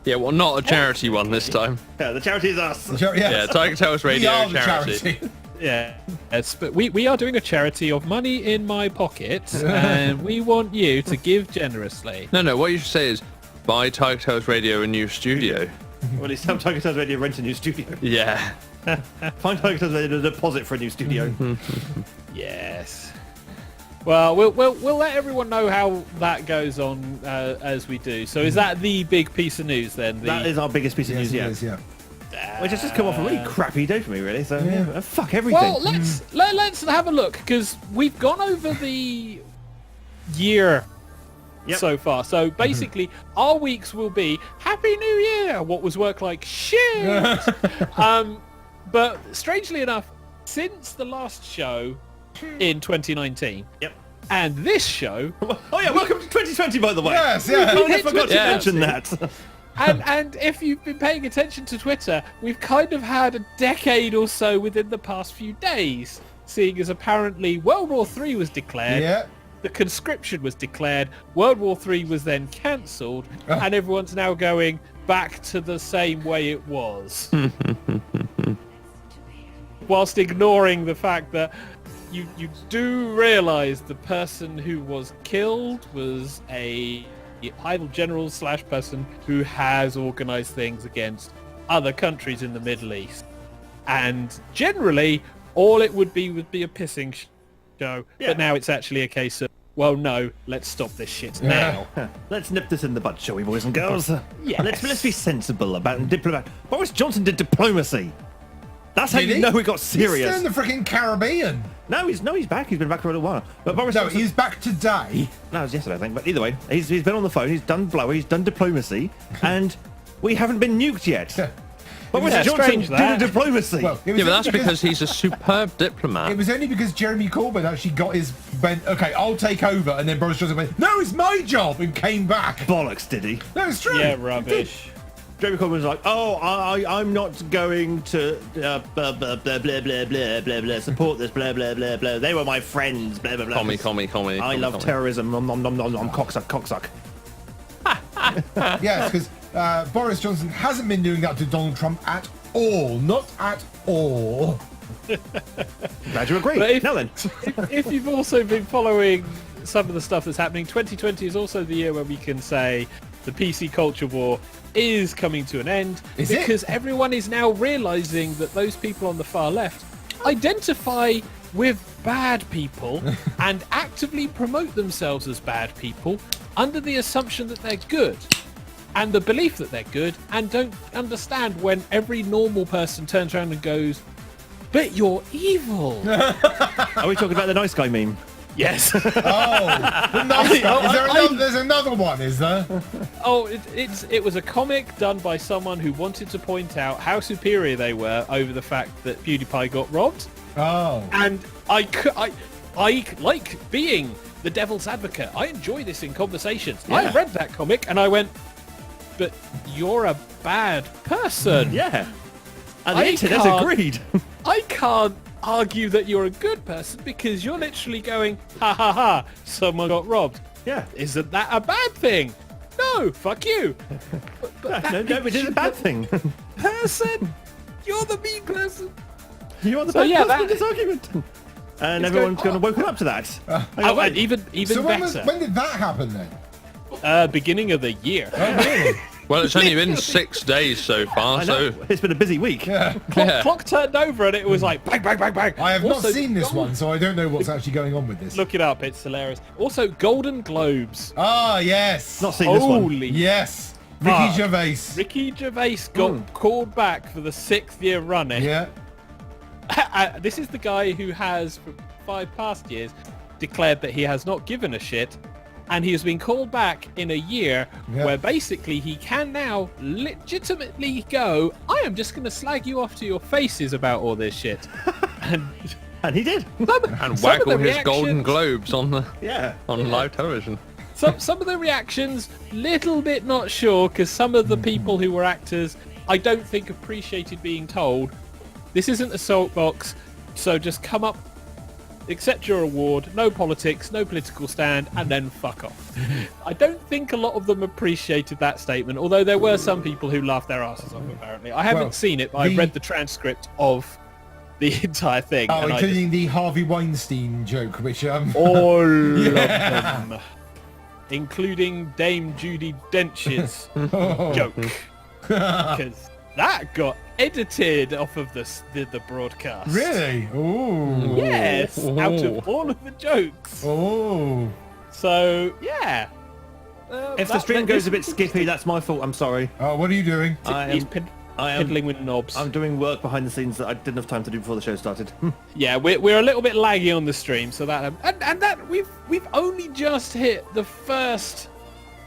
[SPEAKER 8] Yeah, well, not a charity one this time.
[SPEAKER 5] Yeah, the charity is us.
[SPEAKER 8] Yeah, TigerTails
[SPEAKER 6] We
[SPEAKER 8] Radio
[SPEAKER 6] are the
[SPEAKER 8] charity.
[SPEAKER 6] charity.
[SPEAKER 7] you. Yeah. Yes, but we are doing a charity of money in my pocket, and we want you to give generously.
[SPEAKER 8] No, what you should say is buy TigerTails Radio a new studio.
[SPEAKER 5] Well, it's time TigerTails Radio rent a new studio.
[SPEAKER 8] Yeah.
[SPEAKER 5] Find TigerTails Radio to deposit for a new studio.
[SPEAKER 7] Yes. Well, we'll let everyone know how that goes on as we do. So is that the big piece of news then?
[SPEAKER 5] That is our biggest piece of
[SPEAKER 2] Yes,
[SPEAKER 5] news
[SPEAKER 2] it
[SPEAKER 5] yet.
[SPEAKER 2] is, yeah.
[SPEAKER 5] Which has just come off a really crappy day for me, really. So, yeah, fuck everything.
[SPEAKER 7] Well, let's have a look because we've gone over the year
[SPEAKER 5] Yep.
[SPEAKER 7] so far. So basically, our weeks will be Happy New Year. What was work like? Shit. But strangely enough, since the last show in 2019,
[SPEAKER 5] Yep.
[SPEAKER 7] and this show,
[SPEAKER 5] Oh, yeah, welcome to 2020, by the way.
[SPEAKER 2] Yes, yeah.
[SPEAKER 5] Oh, I forgot to
[SPEAKER 8] Yeah.
[SPEAKER 5] mention that.
[SPEAKER 7] and if you've been paying attention to Twitter, we've kind of had a decade or so within the past few days, seeing as apparently World War III was declared.
[SPEAKER 2] Yeah.
[SPEAKER 7] The conscription was declared, World War III was then cancelled, and everyone's now going back to the same way it was. Whilst ignoring the fact that you do realise the person who was killed was a high-level general / person who has organised things against other countries in the Middle East. And generally, all it would be a pissing show.
[SPEAKER 5] Yeah.
[SPEAKER 7] But now it's actually a case of, well, no, let's stop this shit now.
[SPEAKER 5] Let's nip this in the bud, shall we, boys and girls?
[SPEAKER 7] Yes.
[SPEAKER 5] Let's be sensible about and diplomat. Boris Johnson did diplomacy. That's how
[SPEAKER 2] Did
[SPEAKER 5] you
[SPEAKER 2] he?
[SPEAKER 5] know it got
[SPEAKER 2] He's still
[SPEAKER 5] serious.
[SPEAKER 2] in the freaking Caribbean.
[SPEAKER 5] No, he's back. He's been back for a little while. But Boris
[SPEAKER 2] No,
[SPEAKER 5] Johnson,
[SPEAKER 2] he's back today.
[SPEAKER 5] no, it was yesterday, I think. But either way, he's been on the phone. He's done blower. He's done diplomacy, and we haven't been nuked yet. Boris
[SPEAKER 7] Yeah,
[SPEAKER 5] Johnson
[SPEAKER 7] strange
[SPEAKER 5] did
[SPEAKER 7] that.
[SPEAKER 5] diplomacy.
[SPEAKER 2] Well, it was
[SPEAKER 8] Yeah, but that's
[SPEAKER 2] only
[SPEAKER 8] because he's a superb diplomat.
[SPEAKER 2] It was only because Jeremy Corbyn actually got his okay, I'll take over, and then Boris Johnson went, no, it's my job, and came back.
[SPEAKER 5] Bollocks, did he?
[SPEAKER 2] No, it's true.
[SPEAKER 7] Yeah, rubbish.
[SPEAKER 5] Jeremy Corbyn was like, "Oh, I'm not going to blah blah blah blah blah blah blah blah support this blah blah blah blah. They were my friends. Blah blah blah.
[SPEAKER 8] Commie.
[SPEAKER 5] I love terrorism. Nom nom nom nom nom. Cocksuck.
[SPEAKER 2] Yeah, because Boris Johnson hasn't been doing that to Donald Trump at all. Not at all.
[SPEAKER 5] Glad you agree.
[SPEAKER 7] But if-
[SPEAKER 5] Now then,
[SPEAKER 7] If you've also been following some of the stuff that's happening, 2020 is also the year where we can say the PC culture war is coming to an end
[SPEAKER 2] Is it?
[SPEAKER 7] because everyone is now realizing that those people on the far left identify with bad people and actively promote themselves as bad people under the assumption that they're good and the belief that they're good, and don't understand when every normal person turns around and goes, but you're evil.
[SPEAKER 5] are we talking about the nice guy meme?
[SPEAKER 7] Yes.
[SPEAKER 2] Oh, the nice guy. Is there another, there's another one, is there?
[SPEAKER 7] Oh, it was a comic done by someone who wanted to point out how superior they were over the fact that PewDiePie got robbed.
[SPEAKER 2] Oh.
[SPEAKER 7] And I like being the devil's advocate. I enjoy this in conversations. I
[SPEAKER 5] Yeah.
[SPEAKER 7] read that comic and I went, but you're a bad person.
[SPEAKER 5] Yeah. And the
[SPEAKER 7] I
[SPEAKER 5] internet
[SPEAKER 7] can't-
[SPEAKER 5] agreed.
[SPEAKER 7] I can't argue that you're a good person because you're literally going, ha ha ha, someone got robbed.
[SPEAKER 5] Yeah.
[SPEAKER 7] Isn't that a bad thing? No, fuck you. But
[SPEAKER 5] No, it is a bad thing.
[SPEAKER 7] person, you're the mean person.
[SPEAKER 5] You are the
[SPEAKER 7] So,
[SPEAKER 5] bad
[SPEAKER 7] yeah,
[SPEAKER 5] person in
[SPEAKER 7] that-
[SPEAKER 5] this argument. And
[SPEAKER 7] It's
[SPEAKER 5] everyone's
[SPEAKER 7] going-
[SPEAKER 5] going to woken up to that.
[SPEAKER 7] Oh, and even
[SPEAKER 2] So
[SPEAKER 7] better.
[SPEAKER 2] when did that happen then?
[SPEAKER 7] Beginning of the year.
[SPEAKER 2] Oh, really?
[SPEAKER 8] Well, it's only been 6 days so far,
[SPEAKER 5] I know.
[SPEAKER 8] so
[SPEAKER 5] It's been a busy week.
[SPEAKER 2] Yeah.
[SPEAKER 7] Clock turned over and it was like bang, bang, bang, bang.
[SPEAKER 2] I have not
[SPEAKER 7] Also,
[SPEAKER 2] seen this
[SPEAKER 7] Gold-
[SPEAKER 2] one, so I don't know what's actually going on with this.
[SPEAKER 7] Look it up, it's hilarious. Also, Golden Globes.
[SPEAKER 2] Ah, yes.
[SPEAKER 5] Not seen this one.
[SPEAKER 7] Holy.
[SPEAKER 2] Yes. Ricky
[SPEAKER 7] Ah.
[SPEAKER 2] Gervais.
[SPEAKER 7] Ricky Gervais got called back for the 6th year running.
[SPEAKER 2] Yeah.
[SPEAKER 7] This is the guy who has, for 5 past years, declared that he has not given a shit, and he has been called back in a year
[SPEAKER 2] Yeah.
[SPEAKER 7] where basically he can now legitimately go, I am just going to slag you off to your faces about all this shit. and
[SPEAKER 5] And he did.
[SPEAKER 8] and
[SPEAKER 7] some of
[SPEAKER 8] waggle
[SPEAKER 7] the
[SPEAKER 8] his Golden
[SPEAKER 7] reactions-
[SPEAKER 8] Globes on
[SPEAKER 5] Yeah.
[SPEAKER 8] live television.
[SPEAKER 7] some of the reactions, little bit not sure, because some of the people who were actors, I don't think appreciated being told, this isn't a soapbox, so just come up accept your award, no politics, no political stand, and then fuck off. I don't think a lot of them appreciated that statement, although there were some people who laughed their asses off, apparently. I haven't
[SPEAKER 2] Well,
[SPEAKER 7] seen it, but I read the transcript of the entire thing.
[SPEAKER 2] Oh,
[SPEAKER 7] and
[SPEAKER 2] including the Harvey Weinstein joke, which
[SPEAKER 7] all of them, including Dame Judi Dench's joke, because that got edited off of the broadcast.
[SPEAKER 2] Really? Oh.
[SPEAKER 7] Yes, out of all of the jokes.
[SPEAKER 2] Oh.
[SPEAKER 7] So yeah.
[SPEAKER 5] If the stream goes a bit skippy, that's my fault. I'm sorry.
[SPEAKER 2] Oh, what are you doing?
[SPEAKER 7] He's
[SPEAKER 5] I am
[SPEAKER 7] piddling with knobs.
[SPEAKER 5] I'm doing work behind the scenes that I didn't have time to do before the show started.
[SPEAKER 7] Yeah, we're a little bit laggy on the stream, so that and that we've only just hit the first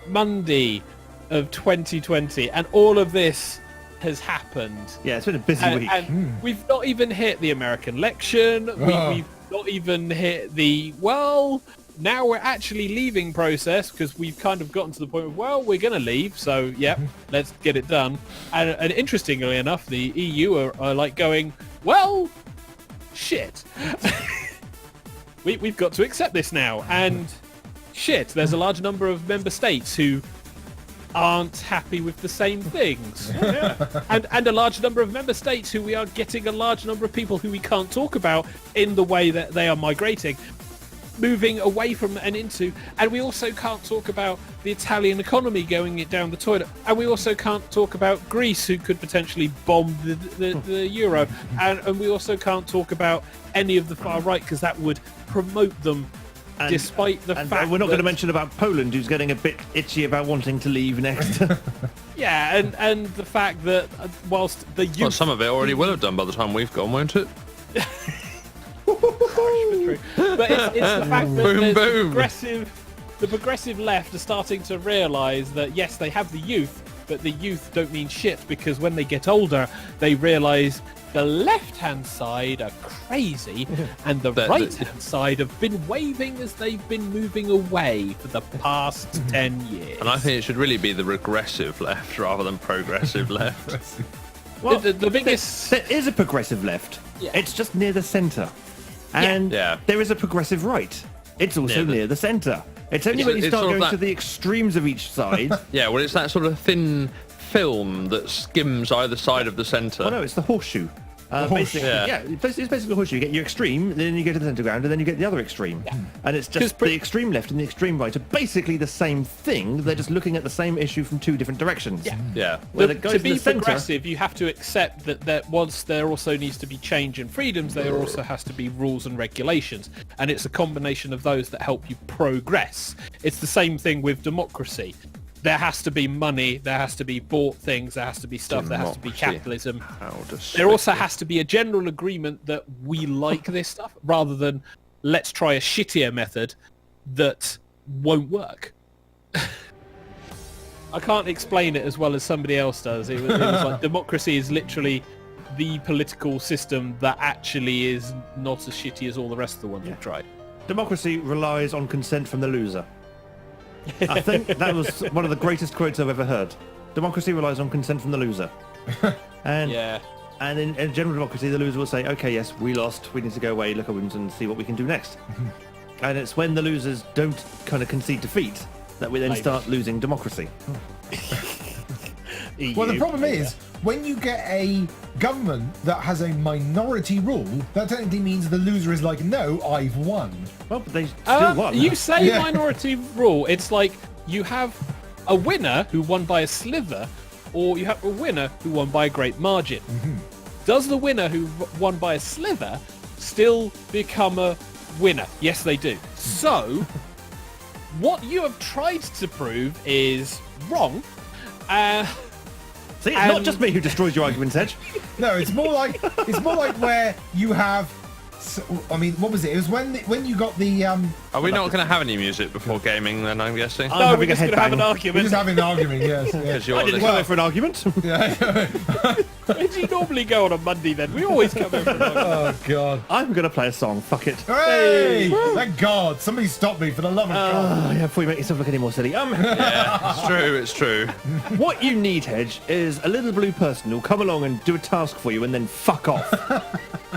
[SPEAKER 7] Monday of 2020, and all of this has happened.
[SPEAKER 5] Yeah, it's been a busy week.
[SPEAKER 7] And we've not even hit the American election. We've not even hit the now we're actually leaving process, because we've kind of gotten to the point of, we're going to leave, so yeah, let's get it done. And interestingly enough, the EU are like going, shit. We've got to accept this now. And shit, there's a large number of member states who aren't happy with the same things. And a large number of member states who we are getting a large number of people who we can't talk about in the way that they are migrating, moving away from and into. And we also can't talk about the Italian economy going down the toilet. And we also can't talk about Greece, who could potentially bomb the euro. And we also can't talk about any of the far right, because that would promote them. Despite the fact
[SPEAKER 5] we're not going to mention about Poland, who's getting a bit itchy about wanting to leave next.
[SPEAKER 7] Yeah, and the fact that whilst the youth...
[SPEAKER 8] Well, some of it already will have done by the time we've gone, won't it?
[SPEAKER 7] But it's the fact that
[SPEAKER 8] Boom,
[SPEAKER 7] there's
[SPEAKER 8] boom.
[SPEAKER 7] the progressive left are starting to realise that, yes, they have the youth, but the youth don't mean shit, because when they get older, they realise the left-hand side are crazy, and the right-hand side have been waving as they've been moving away for the past 10 years.
[SPEAKER 8] And I think it should really be the regressive left rather than progressive left.
[SPEAKER 5] Well,
[SPEAKER 7] the biggest...
[SPEAKER 5] There is a progressive left.
[SPEAKER 7] Yeah.
[SPEAKER 5] It's just near the centre. And
[SPEAKER 8] Yeah.
[SPEAKER 5] there is a progressive right. It's also near the centre. It's only
[SPEAKER 8] It's-
[SPEAKER 5] when you
[SPEAKER 8] it's
[SPEAKER 5] start
[SPEAKER 8] sort of
[SPEAKER 5] going to
[SPEAKER 8] that-
[SPEAKER 5] the extremes of each side.
[SPEAKER 8] Yeah, well, it's that sort of thin film that skims either side of the centre.
[SPEAKER 5] Oh no, it's the horseshoe. Basically,
[SPEAKER 8] Yeah.
[SPEAKER 5] it's basically a horseshoe. You get your extreme, then you go to the centre ground, and then you get the other extreme. And it's just the extreme left and the extreme right are basically the same thing. They're just looking at the same issue from two different directions.
[SPEAKER 8] Yeah.
[SPEAKER 5] Where the guys
[SPEAKER 7] To
[SPEAKER 5] in
[SPEAKER 7] be
[SPEAKER 5] the centre-
[SPEAKER 7] progressive, you have to accept that once there also needs to be change and freedoms, there also has to be rules and regulations. And it's a combination of those that help you progress. It's the same thing with democracy. There has to be money, there has to be bought things, there has to be stuff, there has to be
[SPEAKER 8] Democracy.
[SPEAKER 7] capitalism.
[SPEAKER 8] How
[SPEAKER 7] There also has to be a general agreement that we like this stuff, rather than let's try a shittier method that won't work. I can't explain it as well as somebody else does. It was like democracy is literally the political system that actually is not as shitty as all the rest of the ones we've tried.
[SPEAKER 5] Democracy relies on consent from the loser. I think that was one of the greatest quotes I've ever heard. Democracy relies on consent from the loser. And
[SPEAKER 7] Yeah.
[SPEAKER 5] and in general democracy, the loser will say, okay, yes, we lost. We need to go away, look at wounds, and see what we can do next. And it's when the losers don't kind of concede defeat that we then start losing democracy.
[SPEAKER 2] Well, the problem is, when you get a government that has a minority rule, that technically means the loser is like, no, I've won.
[SPEAKER 5] Well, but they still won.
[SPEAKER 7] You say
[SPEAKER 2] Yeah.
[SPEAKER 7] minority rule, it's like you have a winner who won by a slither, or you have a winner who won by a great margin. Does the winner who won by a slither still become a winner? Yes, they do. So, what you have tried to prove is wrong.
[SPEAKER 5] See, it's not just me who destroys your arguments, Edge.
[SPEAKER 2] No, it's more like where you have. I mean, what was it? It was when you got the.
[SPEAKER 8] Are we not going to have any music before gaming then, I'm guessing?
[SPEAKER 5] I'm
[SPEAKER 7] No,
[SPEAKER 5] having
[SPEAKER 7] we're
[SPEAKER 5] a
[SPEAKER 7] just going to have an
[SPEAKER 5] headbang.
[SPEAKER 2] We're
[SPEAKER 7] argument.
[SPEAKER 2] just having an argument, yes. yes.
[SPEAKER 8] Because you're
[SPEAKER 5] I didn't
[SPEAKER 8] listening-
[SPEAKER 5] come here for an argument.
[SPEAKER 7] Where do you normally go on a Monday then? We always come over an argument.
[SPEAKER 2] Oh God!
[SPEAKER 5] I'm going to play a song. Fuck it.
[SPEAKER 2] Hey! Thank God! Somebody stop me, for the love of God!
[SPEAKER 5] Oh, yeah, before you make yourself look any more silly.
[SPEAKER 8] Yeah, it's true, it's true.
[SPEAKER 5] What you need, Hedge, is a little blue person who'll come along and do a task for you and then fuck off.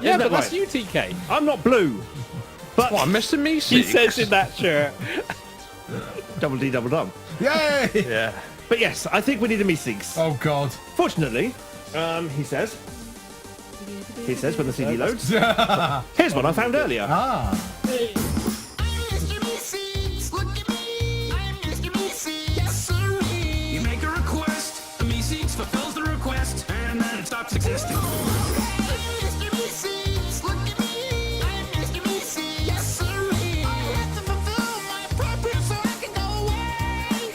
[SPEAKER 7] Yeah,
[SPEAKER 5] that
[SPEAKER 7] but that's
[SPEAKER 5] right?
[SPEAKER 7] you, TK.
[SPEAKER 5] I'm not blue. But
[SPEAKER 8] What, Mr.
[SPEAKER 7] He
[SPEAKER 8] Meeseeks?
[SPEAKER 7] says in that shirt.
[SPEAKER 5] double D, double dum.
[SPEAKER 2] Yay!
[SPEAKER 8] Yeah.
[SPEAKER 5] But yes, I think we need a Meeseeks.
[SPEAKER 2] Oh God.
[SPEAKER 5] Fortunately, he says when the CD loads. Here's one I found earlier.
[SPEAKER 2] Ah.
[SPEAKER 4] Mr. Meeseeks, look at me. I'm Mr. Meeseeks, yes sirree.
[SPEAKER 3] You make a request, the Meeseeks fulfills the request, and then it stops existing.
[SPEAKER 4] Mr. Meeseeks, look at me. I'm Mr. Meeseeks, yes sirree. I have to fulfill my purpose so I can go away.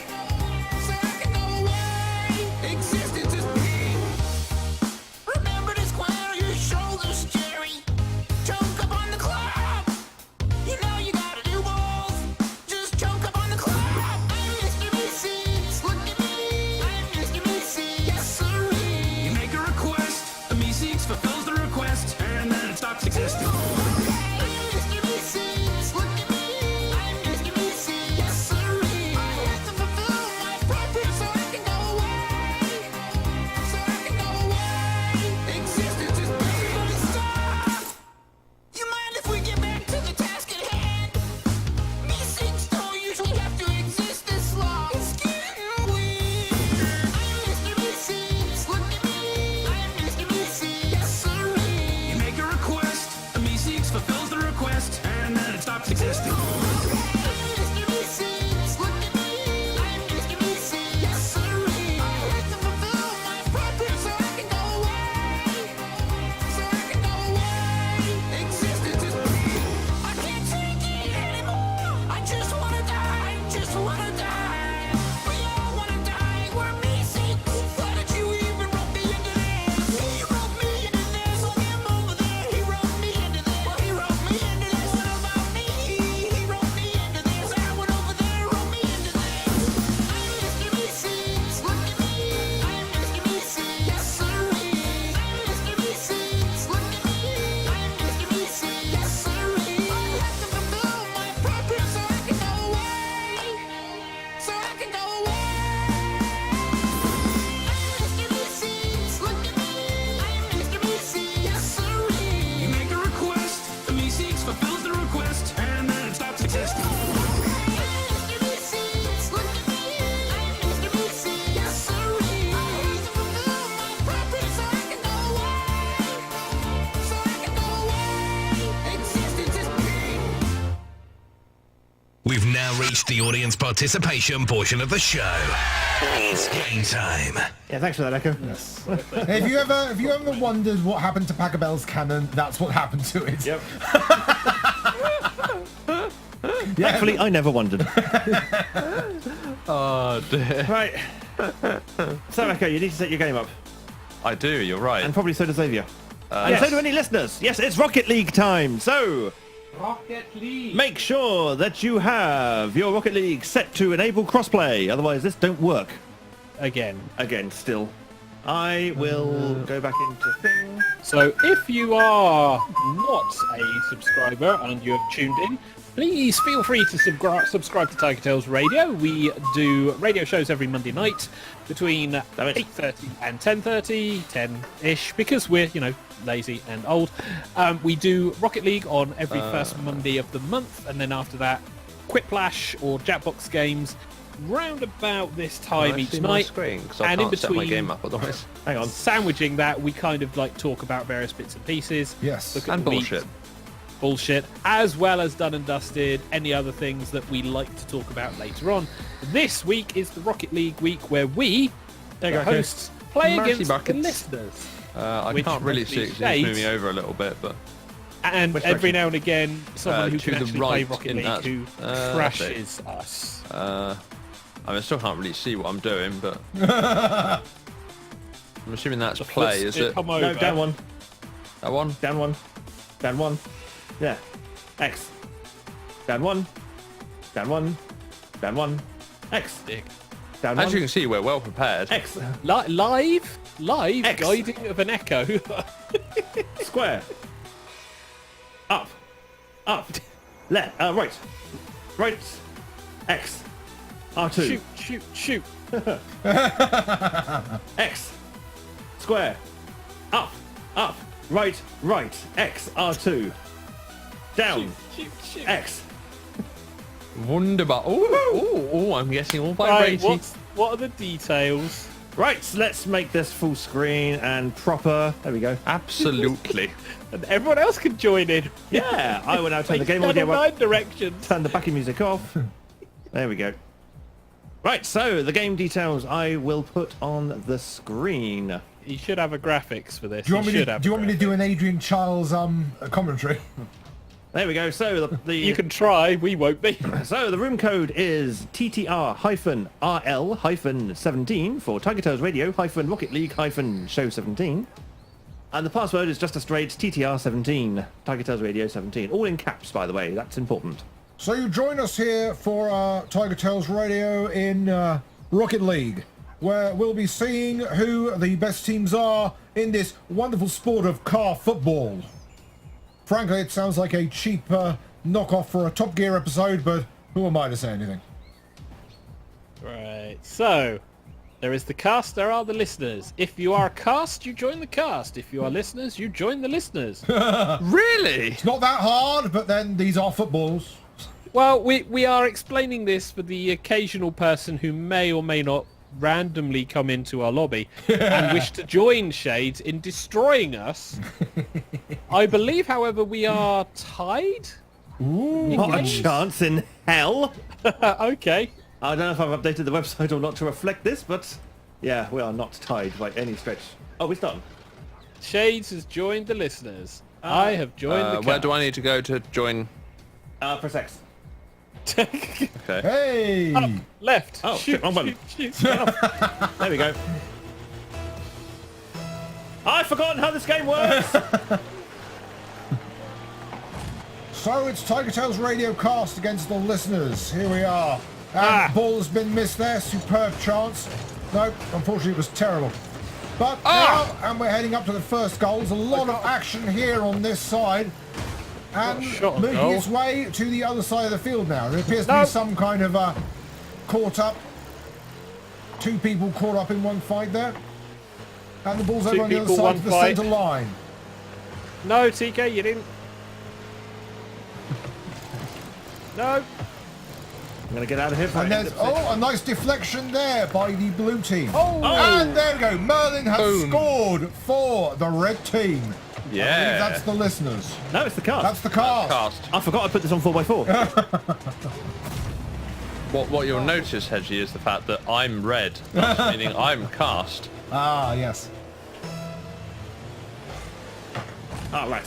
[SPEAKER 4] So I can go away. Existence is pain. Remember to square your shoulders, Jerry. Choke up on the club. You know you gotta do both. Just choke up on the club. I'm Mr. Meeseeks, look at me. I'm Mr. Meeseeks, yes sirree.
[SPEAKER 3] You make a request, the Meeseeks fulfills the request, and then it stops existing.
[SPEAKER 4] Mr. Meeseeks, look at me. I'm Mr. Meeseeks, yes sirree. I have to fulfill my purpose so I can go away. So I can go away. Existence is pain. Stop. You mind if we get back to the task at hand? Meeseeks don't usually have to exist this long. It's getting weird. I'm Mr. Meeseeks, look at me. I'm Mr. Meeseeks, yes sirree.
[SPEAKER 3] You make a request, the Meeseeks fulfills the request, and then it stops existing.
[SPEAKER 4] Mr. Meeseeks, look at me. I'm Mr. Meeseeks, yes sirree. I have to fulfill my purpose so I can go away. So I can go away. Existence is pain. I can't take it anymore. I just wanna die. Just wanna die. We all wanna die. We're Meeseeks. Why did you even rope me into this? He roped me into this. Look him over there. He roped me into this. Well, he roped me into this. What about me? He roped me into this. I went over there, roped me into this. I'm Mr. Meeseeks, look at me. I'm Mr. Meeseeks, yes sirree. I'm Mr. Meeseeks, look at me. I'm Mr. Meeseeks, yes sirree. I have to fulfill my purpose so I can go away. So I can go away. I'm Mr. Meeseeks, look at me. I'm Mr. Meeseeks, yes sirree.
[SPEAKER 3] You make a request, the Meeseeks fulfills the request, and then it stops existing.
[SPEAKER 4] Mr. Meeseeks, look at me. I'm Mr. Meeseeks, yes sirree. I have to fulfill my purpose so I can go away. So I can go away. Existence is pain.
[SPEAKER 1] We've now reached the audience participation portion of the show. It's game time.
[SPEAKER 5] Yeah, thanks for that, Echo.
[SPEAKER 2] Hey, have you ever wondered what happened to Pachelbel's cannon? That's what happened to it.
[SPEAKER 5] Yep. Thankfully, I never wondered.
[SPEAKER 8] Oh dear.
[SPEAKER 5] Right. So, Echo, you need to set your game up.
[SPEAKER 8] I do, you're right.
[SPEAKER 5] And probably so does Xavier. And
[SPEAKER 8] yes.
[SPEAKER 5] so do any listeners. Yes, it's Rocket League time. So,
[SPEAKER 7] Rocket League.
[SPEAKER 5] make sure that you have your Rocket League set to enable crossplay. Otherwise, this don't work.
[SPEAKER 7] Again.
[SPEAKER 5] Again, still. I will go back into thing.
[SPEAKER 7] So if you are not a subscriber and you have tuned in, please feel free to subscribe to TigerTails Radio. We do radio shows every Monday night between 8:30 and 10:30, 10-ish, because we're, lazy and old. We do Rocket League on every first Monday of the month, and then after that, Quiplash or Jackbox games round about this time each night.
[SPEAKER 8] Screen, 'cause I
[SPEAKER 7] and
[SPEAKER 8] can't
[SPEAKER 7] in
[SPEAKER 8] set my
[SPEAKER 7] between,
[SPEAKER 8] game up otherwise.
[SPEAKER 5] Hang on.
[SPEAKER 7] sandwiching that, we kind of talk about various bits and pieces.
[SPEAKER 2] Yes.
[SPEAKER 7] Look at
[SPEAKER 8] And
[SPEAKER 7] the meat,
[SPEAKER 8] bullshit.
[SPEAKER 7] as well as done and dusted, any other things that we like to talk about later on. This week is the Rocket League week where we, the hosts, play
[SPEAKER 8] Mercy
[SPEAKER 7] against
[SPEAKER 8] buckets.
[SPEAKER 7] the listeners.
[SPEAKER 8] I
[SPEAKER 7] Which
[SPEAKER 8] can't really see
[SPEAKER 7] roughly
[SPEAKER 8] it 'cause it's moving
[SPEAKER 7] states-
[SPEAKER 8] over a little bit, but
[SPEAKER 7] And
[SPEAKER 5] Which
[SPEAKER 7] every
[SPEAKER 5] direction?
[SPEAKER 7] now and again, someone who
[SPEAKER 8] to
[SPEAKER 7] can
[SPEAKER 8] the
[SPEAKER 7] actually play
[SPEAKER 8] right
[SPEAKER 7] Rocket
[SPEAKER 8] in
[SPEAKER 7] League
[SPEAKER 8] that-
[SPEAKER 7] who
[SPEAKER 8] that's it.
[SPEAKER 7] crashes us.
[SPEAKER 8] I still can't really see what I'm doing, but I'm assuming that's
[SPEAKER 7] The
[SPEAKER 8] play,
[SPEAKER 7] foot's
[SPEAKER 8] is it?
[SPEAKER 7] Come over.
[SPEAKER 5] No, down one.
[SPEAKER 8] That one?
[SPEAKER 5] Down one. Down one. Yeah. X. Down one. Down one. Down one. X.
[SPEAKER 7] Dick.
[SPEAKER 5] Down
[SPEAKER 8] As
[SPEAKER 5] one.
[SPEAKER 8] you can see, we're well prepared.
[SPEAKER 5] X.
[SPEAKER 7] Live
[SPEAKER 5] X.
[SPEAKER 7] guiding of an echo.
[SPEAKER 5] Square. Up. Up. Left. Right. Right. X. R2.
[SPEAKER 7] shoot.
[SPEAKER 5] X. Square. Up. Up. Right. Right. X. R2. Down.
[SPEAKER 7] Shoot.
[SPEAKER 5] X.
[SPEAKER 8] Wunderbar. Oh, I'm getting all
[SPEAKER 7] Right,
[SPEAKER 8] vibrating.
[SPEAKER 7] what are the details?
[SPEAKER 5] Right, so let's make this full screen and proper. There we go.
[SPEAKER 8] Absolutely.
[SPEAKER 7] And everyone else can join in.
[SPEAKER 5] Yeah, I will now turn the game
[SPEAKER 7] Like
[SPEAKER 5] audio up.
[SPEAKER 7] 9 directions.
[SPEAKER 5] Turn the backing music off. There we go. Right, so the game details I will put on the screen.
[SPEAKER 7] You should have a graphics for this.
[SPEAKER 2] Do you want me to do an Adrian Charles commentary?
[SPEAKER 5] There we go. So the
[SPEAKER 7] You can try. We won't be.
[SPEAKER 5] so the room code is TTR-RL-17 for TigerTails Radio-Rocket League-Show 17. And the password is just a straight TTR17, TigerTails Radio 17. All in caps, by the way. That's important.
[SPEAKER 2] So you join us here for TigerTails Radio in Rocket League, where we'll be seeing who the best teams are in this wonderful sport of car football. Frankly, it sounds like a cheap knockoff for a Top Gear episode, but who am I to say anything?
[SPEAKER 7] Right. So, there is the cast, there are the listeners. If you are a cast, you join the cast. If you are listeners, you join the listeners.
[SPEAKER 8] Really?
[SPEAKER 2] It's not that hard, but then these are footballs.
[SPEAKER 7] Well, we are explaining this for the occasional person who may or may not randomly come into our lobby and wish to join Shades in destroying us. I believe, however, we are tied.
[SPEAKER 5] Not a chance in hell.
[SPEAKER 7] Okay.
[SPEAKER 5] I don't know if I've updated the website or not to reflect this, but yeah, we are not tied by any stretch. Oh, we're done.
[SPEAKER 7] Shades has joined the listeners. I have joined the cast.
[SPEAKER 8] Where do I need to go to join?
[SPEAKER 5] Press X.
[SPEAKER 8] Okay.
[SPEAKER 2] Hey!
[SPEAKER 7] Up, left.
[SPEAKER 5] Oh,
[SPEAKER 7] shoot,
[SPEAKER 5] shit, wrong button.
[SPEAKER 7] shoot.
[SPEAKER 5] There we go. I've forgotten how this game works.
[SPEAKER 2] So it's TigerTails Radio Cast against the listeners. Here we are. And the ball has been missed there. Superb chance. No, unfortunately it was terrible. But now, and we're heading up to the first goal. There's a lot of action here on this side. And
[SPEAKER 7] shot on
[SPEAKER 2] moving
[SPEAKER 7] goal.
[SPEAKER 2] its way to the other side of the field now. There appears to be some kind of caught up. Two people caught up in one fight there. And the ball's over on the other
[SPEAKER 7] people,
[SPEAKER 2] side
[SPEAKER 7] one
[SPEAKER 2] to the
[SPEAKER 7] fight.
[SPEAKER 2] centre line.
[SPEAKER 7] No, TK, you didn't. No.
[SPEAKER 5] I'm gonna get out of here.
[SPEAKER 2] And there's a nice deflection there by the blue team.
[SPEAKER 7] Oh.
[SPEAKER 2] And there we go. Merlin has
[SPEAKER 8] Boom.
[SPEAKER 2] scored for the red team. I believe
[SPEAKER 8] Yeah.
[SPEAKER 2] that's the listeners.
[SPEAKER 5] No, it's the cast.
[SPEAKER 2] That's the cast.
[SPEAKER 8] Cast.
[SPEAKER 5] I forgot I put this on 4x4.
[SPEAKER 8] What you'll notice, Hedgie, is the fact that I'm red, meaning I'm cast.
[SPEAKER 2] Ah, yes.
[SPEAKER 5] Ah, right.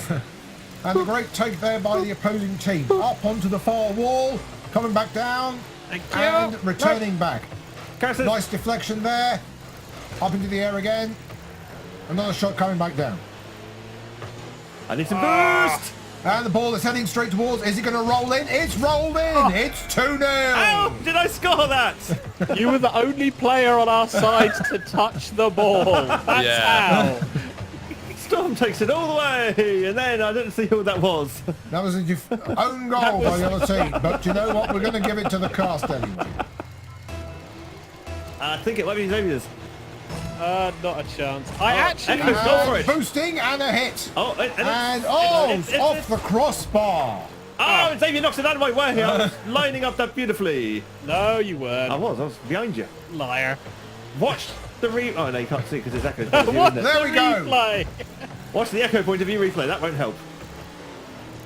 [SPEAKER 2] And a great take there by the opposing team. Up onto the far wall, coming back down,
[SPEAKER 7] Thank you.
[SPEAKER 2] and returning back.
[SPEAKER 5] Carson.
[SPEAKER 2] Nice deflection there. Up into the air again. Another shot coming back down.
[SPEAKER 5] I need some boost.
[SPEAKER 2] And the ball is heading straight towards. Is he going to roll in? It's rolled in. It's 2-0.
[SPEAKER 5] How did I score that?
[SPEAKER 7] You were the only player on our side to touch the ball. That's
[SPEAKER 8] Yeah.
[SPEAKER 7] how.
[SPEAKER 5] Storm takes it all the way, and then I didn't see who that was.
[SPEAKER 2] That was a own goal by the other team. But you know what? We're going to give it to the cast anyway.
[SPEAKER 5] I think it might be Xavier's.
[SPEAKER 7] Not a chance. I actually...
[SPEAKER 5] Echo's go for
[SPEAKER 2] And
[SPEAKER 5] it.
[SPEAKER 2] boosting and a hit.
[SPEAKER 5] Oh,
[SPEAKER 2] And
[SPEAKER 5] it's
[SPEAKER 2] off the crossbar.
[SPEAKER 5] Oh, Xavier knocks it out of my way. I was lining up that beautifully.
[SPEAKER 7] No, you weren't.
[SPEAKER 5] I was behind you.
[SPEAKER 7] Liar.
[SPEAKER 5] Watch the Oh no, you can't see because it's echo.
[SPEAKER 7] What?
[SPEAKER 2] There we go.
[SPEAKER 7] Replay?
[SPEAKER 5] Watch the echo point of view replay. That won't help.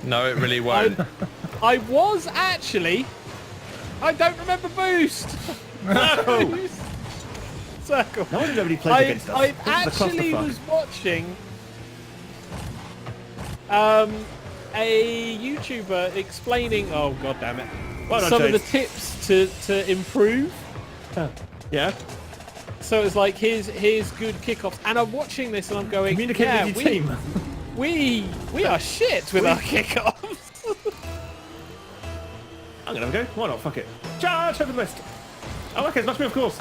[SPEAKER 8] No, it really won't.
[SPEAKER 7] I was actually... I don't remember boost.
[SPEAKER 5] No.
[SPEAKER 7] Boost. Circle.
[SPEAKER 5] No one nobody plays against us.
[SPEAKER 7] I
[SPEAKER 5] This is the
[SPEAKER 7] actually
[SPEAKER 5] clusterfuck.
[SPEAKER 7] was watching a YouTuber explaining, oh god damn it,
[SPEAKER 5] Well done,
[SPEAKER 7] some of the
[SPEAKER 5] James.
[SPEAKER 7] tips to improve.
[SPEAKER 5] Yeah.
[SPEAKER 7] So it's like here's good kickoffs, and I'm watching this and I'm going,
[SPEAKER 5] Communicate
[SPEAKER 7] yeah,
[SPEAKER 5] with your team.
[SPEAKER 7] we are shit with our kickoffs.
[SPEAKER 5] I'm gonna have a go. Why not? Fuck it. Charge over the west. Oh, okay, smash me, of course.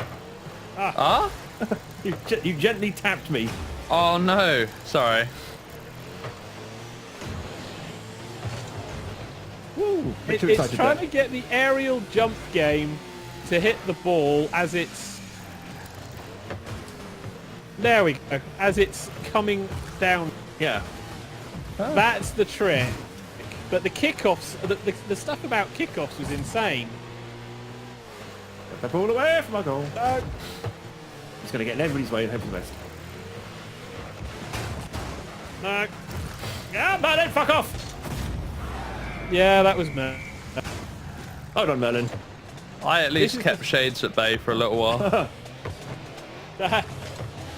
[SPEAKER 8] Ah?
[SPEAKER 5] You gently tapped me.
[SPEAKER 8] Oh no. Sorry.
[SPEAKER 5] Woo.
[SPEAKER 7] It's
[SPEAKER 5] Too excited
[SPEAKER 7] trying
[SPEAKER 5] there.
[SPEAKER 7] to get the aerial jump game to hit the ball as it's... There we go. As it's coming down.
[SPEAKER 5] Yeah.
[SPEAKER 7] That's the trick. But the kickoffs, the stuff about kickoffs was insane.
[SPEAKER 5] Get the ball away from my goal.
[SPEAKER 7] No.
[SPEAKER 5] He's going to get in everybody's way and hope for the best.
[SPEAKER 7] No.
[SPEAKER 5] Yeah, Merlin, fuck off!
[SPEAKER 7] Yeah, that was me.
[SPEAKER 5] Hold on, Merlin.
[SPEAKER 8] I at least kept Shades at bay for a little while,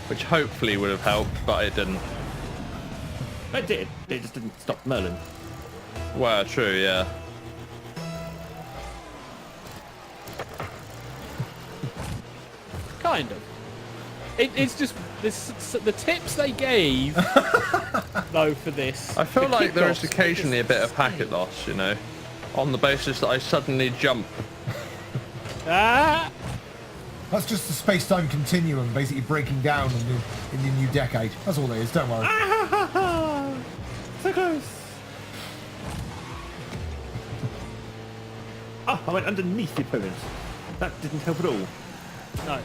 [SPEAKER 8] which hopefully would have helped, but it didn't.
[SPEAKER 5] It did. It just didn't stop Merlin.
[SPEAKER 8] Well, true, yeah.
[SPEAKER 7] Kind of. It's just the tips they gave, though, for this.
[SPEAKER 8] I feel
[SPEAKER 7] the
[SPEAKER 8] like there is
[SPEAKER 7] kickoffs,
[SPEAKER 8] occasionally a bit of packet loss, you know, on the basis that I suddenly jump.
[SPEAKER 7] Ah!
[SPEAKER 2] That's just the space-time continuum basically breaking down in the new decade. That's all it is, don't worry.
[SPEAKER 5] So close. Oh, I went underneath the opponent. That didn't help at all.
[SPEAKER 7] No.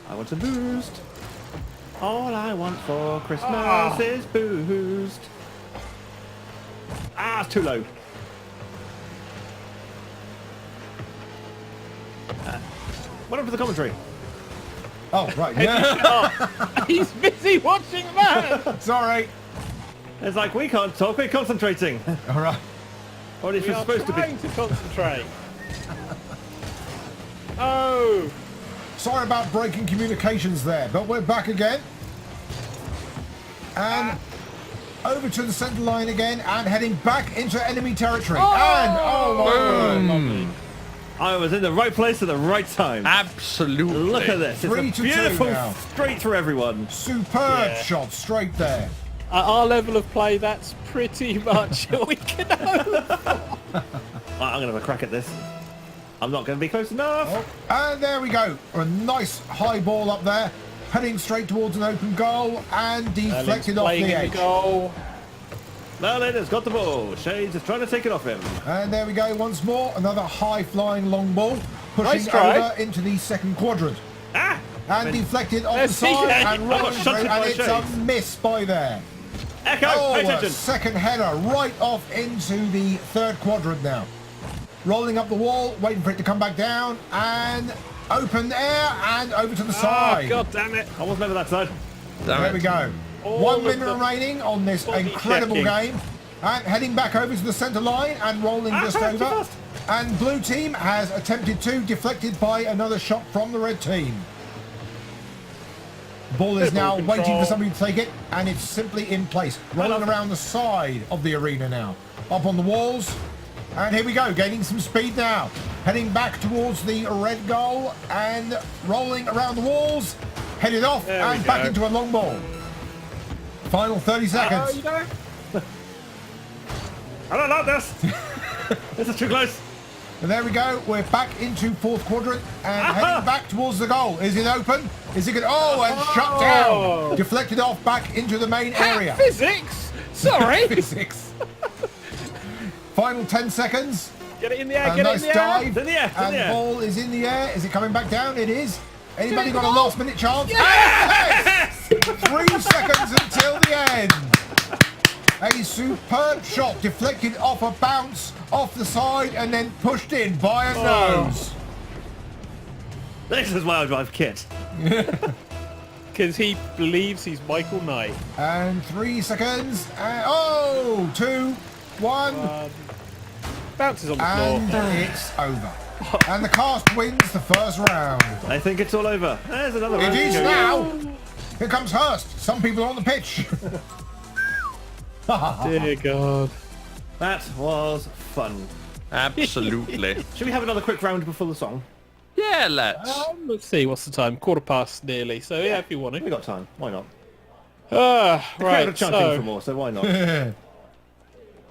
[SPEAKER 5] I want a boost. All I want for Christmas is boost. Ah, it's too low. What up for the commentary?
[SPEAKER 2] Oh, right, yeah.
[SPEAKER 7] He's busy watching that.
[SPEAKER 2] Sorry.
[SPEAKER 5] It's like, we can't talk, we're concentrating.
[SPEAKER 2] All right.
[SPEAKER 5] Or it's
[SPEAKER 7] We are
[SPEAKER 5] supposed to be.
[SPEAKER 7] trying to concentrate. Oh.
[SPEAKER 2] Sorry about breaking communications there, but we're back again. And over to the centre line again and heading back into enemy territory. And, oh my word.
[SPEAKER 5] I was in the right place at the right time.
[SPEAKER 8] Absolutely.
[SPEAKER 5] Look at this.
[SPEAKER 2] 3
[SPEAKER 5] It's
[SPEAKER 2] to
[SPEAKER 5] a
[SPEAKER 2] 2
[SPEAKER 5] beautiful
[SPEAKER 2] now.
[SPEAKER 5] straight through everyone.
[SPEAKER 2] Superb shot straight there.
[SPEAKER 7] At our level of play, that's pretty much all we can hope.
[SPEAKER 5] I'm going to have a crack at this. I'm not going to be close enough.
[SPEAKER 2] Oh, and there we go. A nice high ball up there. Heading straight towards an open goal and deflected off
[SPEAKER 7] Playing
[SPEAKER 2] the
[SPEAKER 7] in
[SPEAKER 2] edge.
[SPEAKER 7] goal.
[SPEAKER 5] Merlin has got the ball. Shades is trying to take it off him.
[SPEAKER 2] And there we go once more. Another high-flying long ball. Pushing
[SPEAKER 7] Nice try.
[SPEAKER 2] over into the second quadrant.
[SPEAKER 5] Ah!
[SPEAKER 2] And deflected off the
[SPEAKER 7] There's
[SPEAKER 2] side
[SPEAKER 7] Shades.
[SPEAKER 2] and
[SPEAKER 5] I got
[SPEAKER 2] rolling through.
[SPEAKER 5] shunted by
[SPEAKER 2] And it's a
[SPEAKER 5] Shades.
[SPEAKER 2] miss by there.
[SPEAKER 5] Echo,
[SPEAKER 2] Oh,
[SPEAKER 5] pay
[SPEAKER 2] a
[SPEAKER 5] attention.
[SPEAKER 2] second header right off into the third quadrant now. Rolling up the wall, waiting for it to come back down, and open air and over to the
[SPEAKER 7] Oh,
[SPEAKER 2] side.
[SPEAKER 7] God damn it.
[SPEAKER 5] I wasn't over that side.
[SPEAKER 8] Damn
[SPEAKER 2] There
[SPEAKER 8] it.
[SPEAKER 2] we go.
[SPEAKER 7] All
[SPEAKER 2] 1
[SPEAKER 7] of
[SPEAKER 2] minute
[SPEAKER 7] the
[SPEAKER 2] remaining on this
[SPEAKER 7] body
[SPEAKER 2] incredible
[SPEAKER 7] checking.
[SPEAKER 2] game. And heading back over to the centre line and rolling just
[SPEAKER 5] too
[SPEAKER 2] over.
[SPEAKER 5] fast.
[SPEAKER 2] And blue team has attempted to, deflected by another shot from the red team. Ball is
[SPEAKER 7] Bit
[SPEAKER 2] now
[SPEAKER 7] more
[SPEAKER 2] waiting
[SPEAKER 7] control.
[SPEAKER 2] for somebody to take it, and it's simply in place. Rolling around the side of the arena now. Up on the walls. And here we go, gaining some speed now. Heading back towards the red goal and rolling around the walls. Headed off
[SPEAKER 7] There we
[SPEAKER 2] and back
[SPEAKER 7] go.
[SPEAKER 2] into a long ball. Final 30
[SPEAKER 7] Oh,
[SPEAKER 2] seconds.
[SPEAKER 7] you know.
[SPEAKER 5] I don't like this. This is too close.
[SPEAKER 2] And there we go. We're back into fourth quadrant and heading back towards the goal. Is it open? Is it good? Oh, and shut down. Deflected off back into the main area.
[SPEAKER 7] Physics. Sorry.
[SPEAKER 2] Physics. Final 10 seconds.
[SPEAKER 7] Get it in the air.
[SPEAKER 2] A
[SPEAKER 7] Get
[SPEAKER 2] nice
[SPEAKER 7] it in the air.
[SPEAKER 2] dive.
[SPEAKER 5] It's in the air, it's in
[SPEAKER 2] And
[SPEAKER 5] the
[SPEAKER 2] the
[SPEAKER 5] air.
[SPEAKER 2] ball is in the air. Is it coming back down? It is. Anybody
[SPEAKER 7] in
[SPEAKER 2] got
[SPEAKER 7] the
[SPEAKER 2] a
[SPEAKER 7] goal.
[SPEAKER 2] last minute chance? Yes! 3 seconds until the end. A superb shot deflected off a bounce off the side and then pushed in by a nose.
[SPEAKER 5] This is why I drive kit.
[SPEAKER 7] Because he believes he's Michael Knight.
[SPEAKER 2] And 3 seconds. And, 2, 1.
[SPEAKER 7] Bounces on the
[SPEAKER 2] And
[SPEAKER 7] floor.
[SPEAKER 2] it's over. And the cast wins the first round.
[SPEAKER 5] I think it's all over. There's another
[SPEAKER 2] It
[SPEAKER 5] round.
[SPEAKER 2] is now. Here comes Hurst. Some people are on the pitch.
[SPEAKER 7] Dear God.
[SPEAKER 5] That was fun.
[SPEAKER 8] Absolutely.
[SPEAKER 5] Should we have another quick round before the song?
[SPEAKER 8] Yeah, let's.
[SPEAKER 7] Let's see, what's the time? $15 nearly. So yeah, if you want
[SPEAKER 5] We
[SPEAKER 7] to.
[SPEAKER 5] got time. Why not?
[SPEAKER 7] Right.
[SPEAKER 5] Crowd chanting for
[SPEAKER 7] So,
[SPEAKER 5] more, so why not?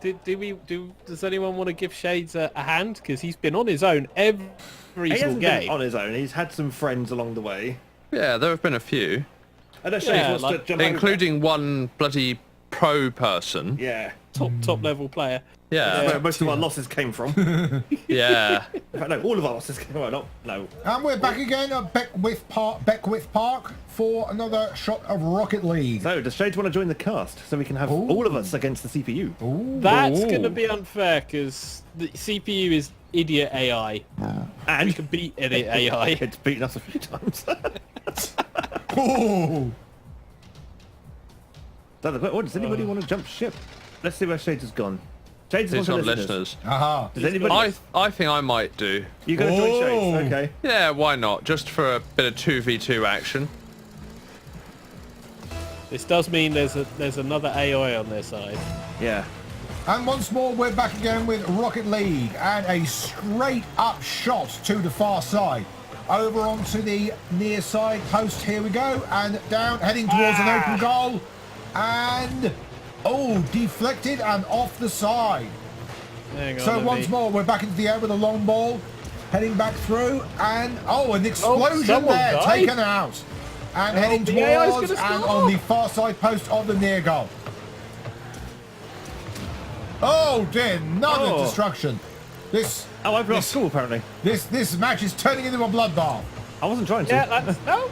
[SPEAKER 7] does anyone want to give Shades a hand? Because he's been on his own every
[SPEAKER 5] He
[SPEAKER 7] single
[SPEAKER 5] hasn't been
[SPEAKER 7] game.
[SPEAKER 5] on his own. He's had some friends along the way.
[SPEAKER 8] Yeah, there have been a few,
[SPEAKER 5] I know Shades
[SPEAKER 7] Yeah,
[SPEAKER 5] wants
[SPEAKER 7] like-
[SPEAKER 5] to jump over.
[SPEAKER 8] including one bloody pro person.
[SPEAKER 5] Yeah.
[SPEAKER 7] top level player.
[SPEAKER 8] Yeah.
[SPEAKER 5] Where most of our losses came from.
[SPEAKER 8] Yeah.
[SPEAKER 5] In fact, no, all of our losses came from. No.
[SPEAKER 2] And we're back again at Beckwith Park for another shot of Rocket League.
[SPEAKER 5] So, does Shades want to join the cast so we can have all of us against the CPU?
[SPEAKER 7] That's going to be unfair because the CPU is idiot AI.
[SPEAKER 5] And
[SPEAKER 7] We can beat idiot AI.
[SPEAKER 5] it's beaten us a few times.
[SPEAKER 2] Ooh.
[SPEAKER 5] Does anybody want to jump ship? Let's see where Shades has gone. Shades
[SPEAKER 8] It's
[SPEAKER 5] wants
[SPEAKER 8] not
[SPEAKER 5] to listeners.
[SPEAKER 8] listeners.
[SPEAKER 2] Aha.
[SPEAKER 5] Does anybody?
[SPEAKER 8] I think I might do.
[SPEAKER 5] You're going to join Shades? Okay.
[SPEAKER 8] Yeah, why not? Just for a bit of 2v2 action.
[SPEAKER 7] This does mean there's another AI on their side.
[SPEAKER 5] Yeah.
[SPEAKER 2] And once more, we're back again with Rocket League and a straight up shot to the far side. Over onto the near side post, here we go, and down, heading towards an open goal. And, deflected and off the side.
[SPEAKER 7] Hang on,
[SPEAKER 2] So
[SPEAKER 7] let
[SPEAKER 2] once
[SPEAKER 7] me-
[SPEAKER 2] more, we're back into the air with a long ball, heading back through, and, an explosion
[SPEAKER 7] someone
[SPEAKER 2] there,
[SPEAKER 7] died.
[SPEAKER 2] taken out. And heading
[SPEAKER 7] the AI's
[SPEAKER 2] towards
[SPEAKER 7] gonna
[SPEAKER 2] and
[SPEAKER 7] score.
[SPEAKER 2] on the far side post of the near goal. Oh dear, another
[SPEAKER 5] Oh.
[SPEAKER 2] destruction. This
[SPEAKER 5] I've lost school apparently.
[SPEAKER 2] this match is turning into a bloodbath.
[SPEAKER 5] I wasn't trying to.
[SPEAKER 7] Yeah, that's no.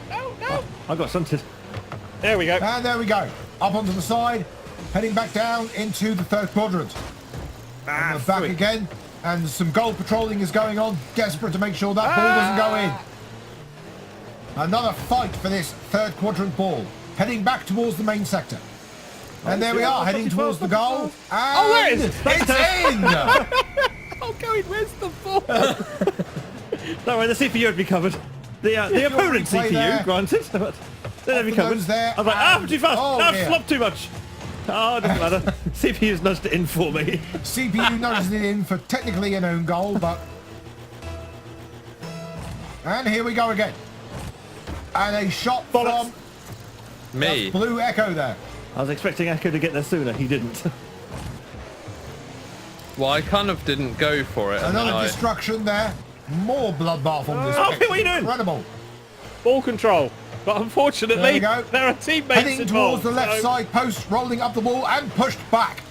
[SPEAKER 5] I got stunted.
[SPEAKER 7] There we go.
[SPEAKER 2] And there we go. Up onto the side, heading back down into the third quadrant. And we're back
[SPEAKER 5] sweet.
[SPEAKER 2] again, and some goal patrolling is going on, desperate to make sure that ball doesn't go in. Another fight for this third quadrant ball, heading back towards the main sector. And there we are, heading towards the goal. And
[SPEAKER 7] there it is.
[SPEAKER 2] it's in!
[SPEAKER 7] Oh, going, where's the ball?
[SPEAKER 5] Don't worry, the CPU would be covered. The opponent
[SPEAKER 2] replay
[SPEAKER 5] CPU,
[SPEAKER 2] there.
[SPEAKER 5] granted. But they'd be
[SPEAKER 2] the
[SPEAKER 5] covered.
[SPEAKER 2] nose there,
[SPEAKER 5] I was like,
[SPEAKER 2] and-
[SPEAKER 5] too fast.
[SPEAKER 2] oh, dear.
[SPEAKER 5] Flop too much. Oh, it doesn't matter. CPU's nudged it in for me.
[SPEAKER 2] CPU nudges it in for technically an own goal, but... And here we go again. And a shot
[SPEAKER 5] Bollocks.
[SPEAKER 2] from
[SPEAKER 8] Me.
[SPEAKER 2] Blue Echo there.
[SPEAKER 5] I was expecting Echo to get there sooner. He didn't.
[SPEAKER 8] Well, I kind of didn't go for it. and then
[SPEAKER 2] Another
[SPEAKER 8] I-
[SPEAKER 2] destruction there. More bloodbath on this
[SPEAKER 5] Oh,
[SPEAKER 2] pitch.
[SPEAKER 5] what are you doing?
[SPEAKER 2] Incredible.
[SPEAKER 7] Ball control. But unfortunately,
[SPEAKER 2] There we go.
[SPEAKER 7] there are teammates
[SPEAKER 2] Heading
[SPEAKER 7] involved.
[SPEAKER 2] towards the left
[SPEAKER 7] so
[SPEAKER 2] side post, rolling up the wall and pushed back.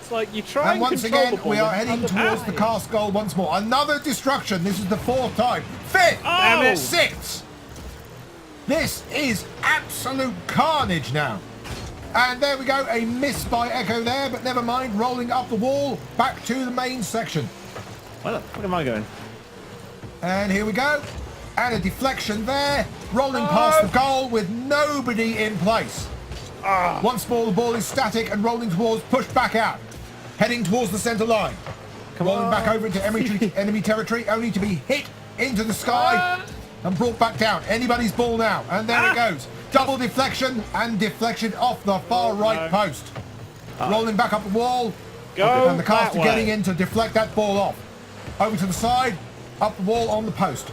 [SPEAKER 7] It's like you try
[SPEAKER 2] And once
[SPEAKER 7] control
[SPEAKER 2] again,
[SPEAKER 7] the ball
[SPEAKER 2] we are
[SPEAKER 7] and
[SPEAKER 2] heading
[SPEAKER 7] other
[SPEAKER 2] towards the
[SPEAKER 7] players.
[SPEAKER 2] cast goal once more. Another destruction. This is the fourth time. Fifth.
[SPEAKER 7] Damn it.
[SPEAKER 2] Sixth. This is absolute carnage now. And there we go. A miss by Echo there, but never mind. Rolling up the wall, back to the main section.
[SPEAKER 5] Where the fuck am I going?
[SPEAKER 2] And here we go. And a deflection there. Rolling past the goal with nobody in place. Once more, the ball is static and rolling towards, pushed back out. Heading towards the centre line. Rolling back over into enemy territory, only to be hit into the sky and brought back down. Anybody's ball now. And there it goes. Double deflection and deflection off the far right post. Rolling back up the wall.
[SPEAKER 7] Go
[SPEAKER 2] And the caster
[SPEAKER 7] that
[SPEAKER 2] getting
[SPEAKER 7] way.
[SPEAKER 2] in to deflect that ball off. Over to the side, up the wall on the post.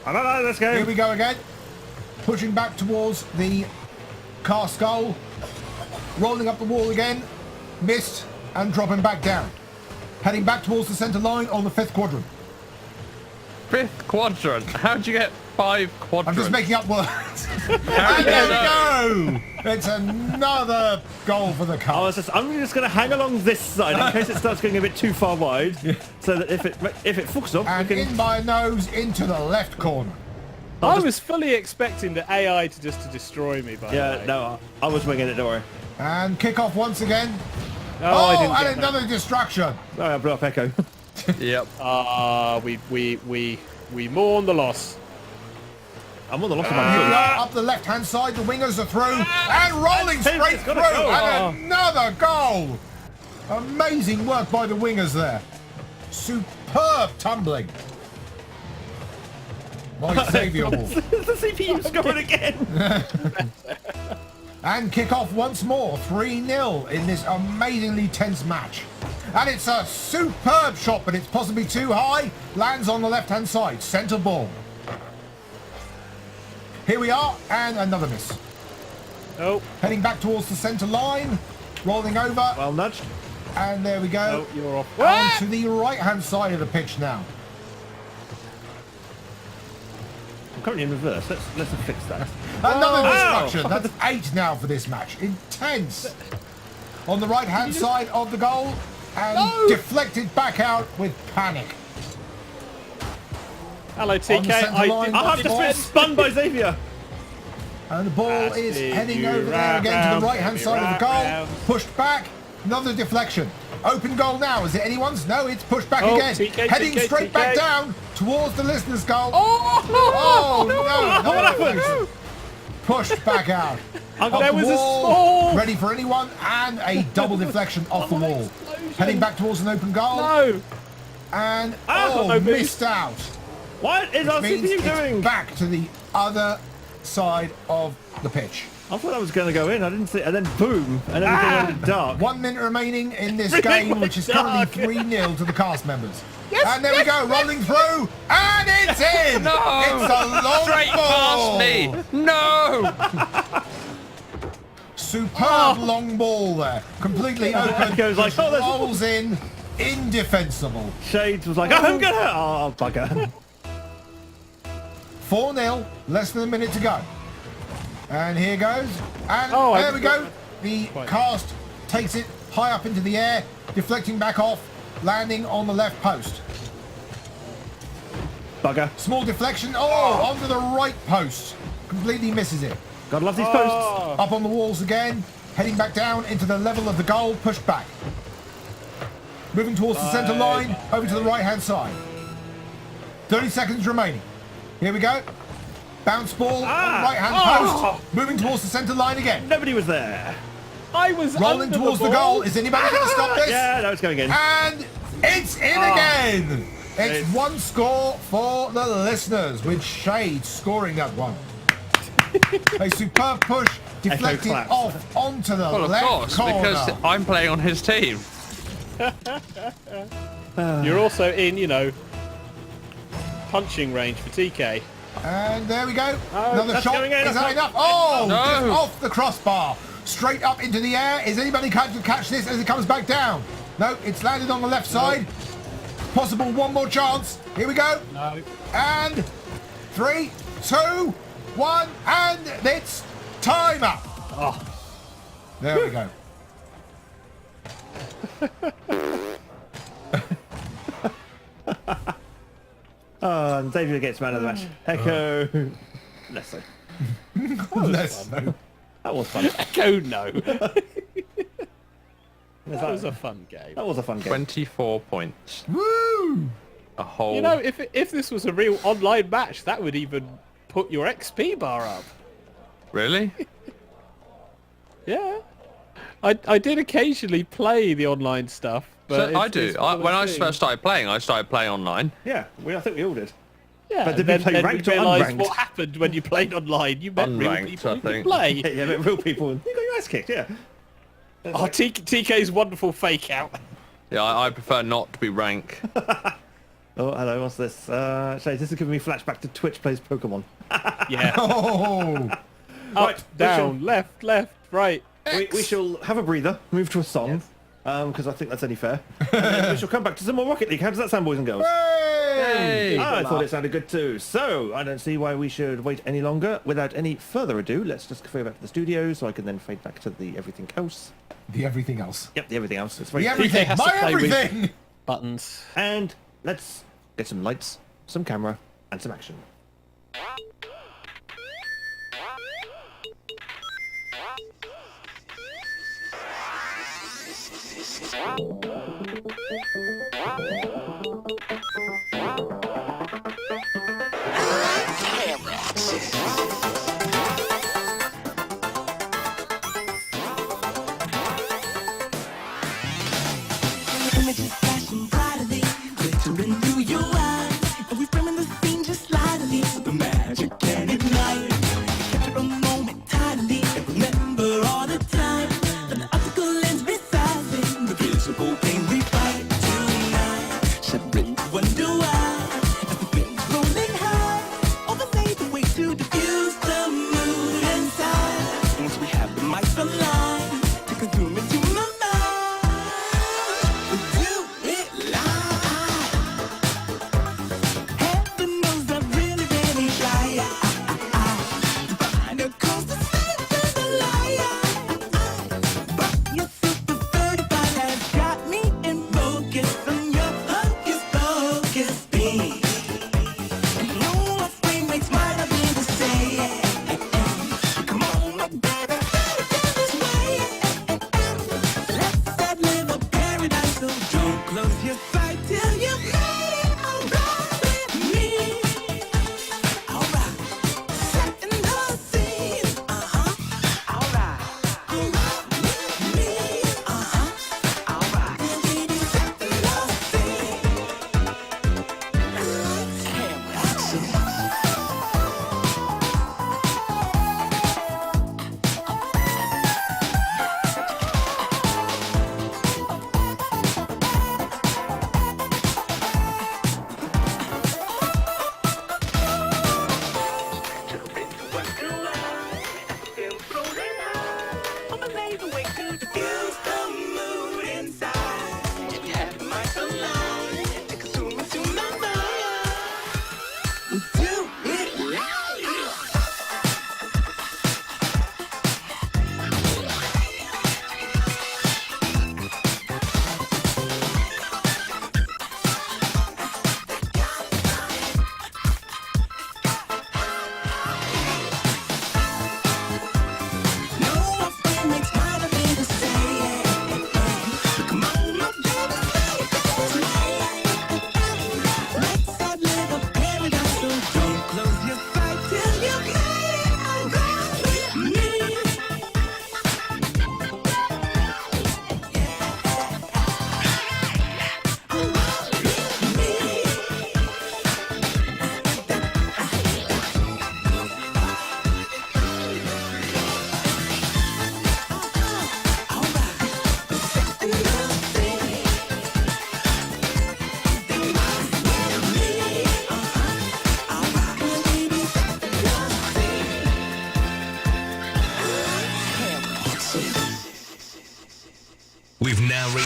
[SPEAKER 5] Let's
[SPEAKER 2] Here
[SPEAKER 5] go.
[SPEAKER 2] we go again. Pushing back towards the cast goal. Rolling up the wall again. Missed and dropping back down. Heading back towards the centre line on the fifth quadrant.
[SPEAKER 8] Fifth quadrant. How'd you get 5
[SPEAKER 2] I'm
[SPEAKER 8] quadrants?
[SPEAKER 2] just making up words.
[SPEAKER 8] How
[SPEAKER 2] And
[SPEAKER 8] did you
[SPEAKER 2] there
[SPEAKER 8] know?
[SPEAKER 2] we go. It's another goal for the cast.
[SPEAKER 5] I'm just going to hang along this side in case it starts getting a bit too far wide, so that if it fucks up,
[SPEAKER 2] And
[SPEAKER 5] we can.
[SPEAKER 2] in my nose into the left corner.
[SPEAKER 7] I was fully expecting the AI to destroy me. By the
[SPEAKER 5] Yeah,
[SPEAKER 7] way.
[SPEAKER 5] no, I was winging it. Don't worry.
[SPEAKER 2] And kick off once again.
[SPEAKER 7] Oh, I didn't
[SPEAKER 2] and
[SPEAKER 7] get that.
[SPEAKER 2] another distraction.
[SPEAKER 5] Sorry, I blew up Echo.
[SPEAKER 8] Yep.
[SPEAKER 7] We mourn the loss.
[SPEAKER 5] I'm on the loss of
[SPEAKER 2] Here we
[SPEAKER 5] my
[SPEAKER 2] are, up the left-hand side, the wingers are through, and rolling
[SPEAKER 5] It's
[SPEAKER 2] straight
[SPEAKER 5] gotta
[SPEAKER 2] through,
[SPEAKER 5] go.
[SPEAKER 2] and another goal! Amazing work by the wingers there. Superb tumbling. My saviour ball.
[SPEAKER 5] the CPU scored again.
[SPEAKER 2] And kick off once more, 3-0 in this amazingly tense match. And it's a superb shot, but it's possibly too high. Lands on the left-hand side, centre ball. Here we are, and another miss.
[SPEAKER 7] Oh,
[SPEAKER 2] Heading back towards the centre line, rolling over,
[SPEAKER 5] Well nudged.
[SPEAKER 2] and there we go.
[SPEAKER 7] oh, you're off.
[SPEAKER 2] On to the right-hand side of the pitch now.
[SPEAKER 5] I'm currently in reverse. Let's fix that.
[SPEAKER 2] Another destruction. That's 8 now for this match. Intense. On the right-hand side of the goal and deflected back out with panic.
[SPEAKER 7] Hello,
[SPEAKER 2] On the
[SPEAKER 7] TK.
[SPEAKER 2] centre line,
[SPEAKER 5] I've just been spun by Xavier.
[SPEAKER 2] And the ball is
[SPEAKER 7] Spin
[SPEAKER 2] heading
[SPEAKER 7] you
[SPEAKER 2] over there
[SPEAKER 7] round,
[SPEAKER 2] again to the
[SPEAKER 7] round,
[SPEAKER 2] right-hand
[SPEAKER 7] spin you
[SPEAKER 2] side of the goal.
[SPEAKER 7] round.
[SPEAKER 2] Pushed back. Another deflection. Open goal now. Is it anyone's? No, it's pushed back
[SPEAKER 7] Oh,
[SPEAKER 2] again.
[SPEAKER 7] TK,
[SPEAKER 2] Heading
[SPEAKER 7] TK,
[SPEAKER 2] straight
[SPEAKER 7] TK.
[SPEAKER 2] back down towards the listener's goal.
[SPEAKER 7] Oh,
[SPEAKER 2] no,
[SPEAKER 5] What happened?
[SPEAKER 2] Pushed back out.
[SPEAKER 5] I got
[SPEAKER 7] There
[SPEAKER 2] The
[SPEAKER 7] was a
[SPEAKER 2] wall,
[SPEAKER 7] small-
[SPEAKER 2] ready for anyone, and a double deflection off the wall.
[SPEAKER 7] explosion.
[SPEAKER 2] Heading back towards an open goal,
[SPEAKER 7] No.
[SPEAKER 2] and
[SPEAKER 7] no boost.
[SPEAKER 2] missed out.
[SPEAKER 5] What is our
[SPEAKER 2] Means
[SPEAKER 5] CPU
[SPEAKER 2] it's
[SPEAKER 5] doing?
[SPEAKER 2] back to the other side of the pitch.
[SPEAKER 5] I thought I was going to go in. I didn't see, and then boom, and everything went dark.
[SPEAKER 2] 1 minute remaining in this
[SPEAKER 7] Everything
[SPEAKER 2] game,
[SPEAKER 7] went
[SPEAKER 2] which is
[SPEAKER 7] dark.
[SPEAKER 2] currently 3-0 to the cast members.
[SPEAKER 7] Yes,
[SPEAKER 2] and there we go, rolling through, and it's in!
[SPEAKER 8] No!
[SPEAKER 2] It's a long
[SPEAKER 8] Straight
[SPEAKER 2] ball!
[SPEAKER 8] past me. No.
[SPEAKER 2] Superb long ball there, completely open.
[SPEAKER 5] Goes like,
[SPEAKER 2] just
[SPEAKER 5] oh, there's-
[SPEAKER 2] rolls in, indefensible.
[SPEAKER 5] Shades was like, I'm gonna. Oh bugger.
[SPEAKER 2] 4-0, less than a minute to go. And here goes. And
[SPEAKER 7] Oh,
[SPEAKER 2] there we go. The cast takes it high up into the air, deflecting back off, landing on the left post.
[SPEAKER 5] Bugger.
[SPEAKER 2] Small deflection. Oh, onto the right post. Completely misses it.
[SPEAKER 5] God love these posts.
[SPEAKER 2] Up on the walls again, heading back down into the level of the goal, pushed back. Moving towards the centre line, over to the right-hand side. 30 seconds remaining. Here we go. Bounce ball on the right-hand post. Moving towards the centre line again.
[SPEAKER 5] Nobody was there.
[SPEAKER 7] I was
[SPEAKER 2] Rolling
[SPEAKER 7] under
[SPEAKER 2] towards the
[SPEAKER 7] ball.
[SPEAKER 2] goal. Is anybody going to stop this?
[SPEAKER 5] Yeah, no, it's going in.
[SPEAKER 2] And it's in again. It's one score for the listeners, with Shade scoring that one. A superb push, deflected
[SPEAKER 5] claps.
[SPEAKER 2] off onto the
[SPEAKER 8] Well, of
[SPEAKER 2] left
[SPEAKER 8] course,
[SPEAKER 2] corner.
[SPEAKER 8] because I'm playing on his team.
[SPEAKER 7] You're also in, punching range for TK.
[SPEAKER 2] And there we go. Another
[SPEAKER 5] that's
[SPEAKER 2] shot.
[SPEAKER 5] going in,
[SPEAKER 2] Is
[SPEAKER 5] that's
[SPEAKER 2] that
[SPEAKER 5] not-
[SPEAKER 2] enough? Oh,
[SPEAKER 8] No.
[SPEAKER 2] just off the crossbar. Straight up into the air. Is anybody going to catch this as it comes back down? No, it's landed on the left side. Possible one more chance. Here we go.
[SPEAKER 7] No.
[SPEAKER 2] And 3, 2, 1, and it's time up. There we go.
[SPEAKER 5] And Xavier gets man of the match. Echo. Less so.
[SPEAKER 2] Let's know.
[SPEAKER 5] That was fun.
[SPEAKER 7] Go no. That was a fun game.
[SPEAKER 5] That was a fun game.
[SPEAKER 8] 24 points.
[SPEAKER 2] Woo!
[SPEAKER 8] A whole.
[SPEAKER 7] If this was a real online match, that would even put your XP bar up.
[SPEAKER 8] Really?
[SPEAKER 7] Yeah. I did occasionally play the online stuff, but
[SPEAKER 8] So I do. When I first started playing online.
[SPEAKER 5] Yeah, I think we all did.
[SPEAKER 7] Yeah,
[SPEAKER 5] But did
[SPEAKER 7] and
[SPEAKER 5] we play
[SPEAKER 7] then
[SPEAKER 5] ranked
[SPEAKER 7] you
[SPEAKER 5] or
[SPEAKER 7] realised
[SPEAKER 5] unranked?
[SPEAKER 7] what happened when you played online. You met real
[SPEAKER 8] Unranked,
[SPEAKER 7] people
[SPEAKER 8] I
[SPEAKER 7] who could
[SPEAKER 8] think.
[SPEAKER 7] play.
[SPEAKER 5] Yeah, but real people. You got your ass kicked, yeah.
[SPEAKER 7] Oh, TK's wonderful fake out.
[SPEAKER 8] Yeah, I prefer not to be rank.
[SPEAKER 5] Oh, hello, what's this? Shades, this is giving me flashback to Twitch plays Pokemon.
[SPEAKER 7] Yeah.
[SPEAKER 2] Oh,
[SPEAKER 7] Up,
[SPEAKER 5] Right,
[SPEAKER 7] down, left, right.
[SPEAKER 5] We shall have a breather, move to a song, because I think that's only fair. And then we shall come back to some more Rocket League. How does that sound, boys and girls?
[SPEAKER 8] Hey!
[SPEAKER 5] I thought it sounded good too. So, I don't see why we should wait any longer. Without any further ado, let's just fade back to the studio so I can then fade back to the everything else.
[SPEAKER 2] the everything else.
[SPEAKER 5] Yep, the everything else. It's very
[SPEAKER 2] The everything.
[SPEAKER 7] has to
[SPEAKER 2] My
[SPEAKER 7] play with-
[SPEAKER 2] everything.
[SPEAKER 7] Buttons.
[SPEAKER 5] And let's get some lights, some camera, and some action.
[SPEAKER 4] Images flashing brightly, glittering through your eyes, and we frame the scene just slightly. The magic can ignite. Capture a moment tidily, and remember all the time. An optical lens beside them, the visible pain we fight tonight. Separate, wonder why, as the things rolling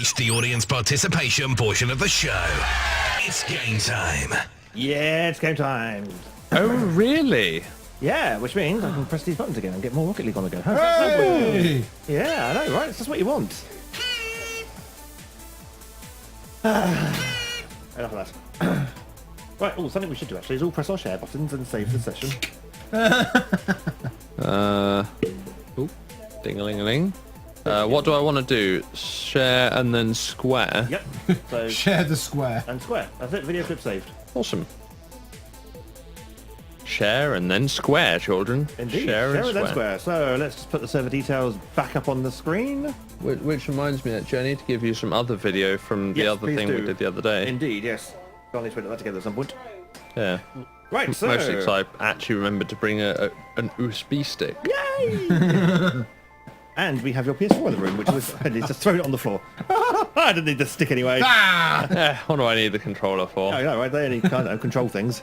[SPEAKER 1] reached the audience participation portion of the show. It's game time.
[SPEAKER 5] Yeah, it's game time.
[SPEAKER 8] Oh, really?
[SPEAKER 5] Yeah, which means I can press these buttons again and get more Rocket League on the go.
[SPEAKER 2] Hey!
[SPEAKER 5] Yeah, I know, right? It's just what you want. Enough of that. Right, something we should do actually is all press our share buttons and save the session.
[SPEAKER 8] Oop, ding-a-ling-a-ling. What do I want to do? Share and then square?
[SPEAKER 5] Yep. So
[SPEAKER 2] Share the square.
[SPEAKER 5] and square. That's it. Video clip saved.
[SPEAKER 8] Awesome. Share and then square, children.
[SPEAKER 5] Indeed.
[SPEAKER 8] Share and
[SPEAKER 5] then
[SPEAKER 8] square.
[SPEAKER 5] square. So let's just put the server details back up on the screen.
[SPEAKER 8] Which reminds me that I need to give you some other video from the
[SPEAKER 5] Yes,
[SPEAKER 8] other
[SPEAKER 5] please
[SPEAKER 8] thing
[SPEAKER 5] do.
[SPEAKER 8] we did the other day.
[SPEAKER 5] Indeed, yes. I'll need to put that together at some point.
[SPEAKER 8] Yeah.
[SPEAKER 5] Right, so
[SPEAKER 8] Mostly because I actually remembered to bring an USB stick.
[SPEAKER 5] Yay! And we have your PS4 in the room, which was I need to throw it on the floor. I didn't need the stick anyway.
[SPEAKER 2] Ah!
[SPEAKER 8] What do I need the controller for?
[SPEAKER 5] I know, right? They only kind of control things.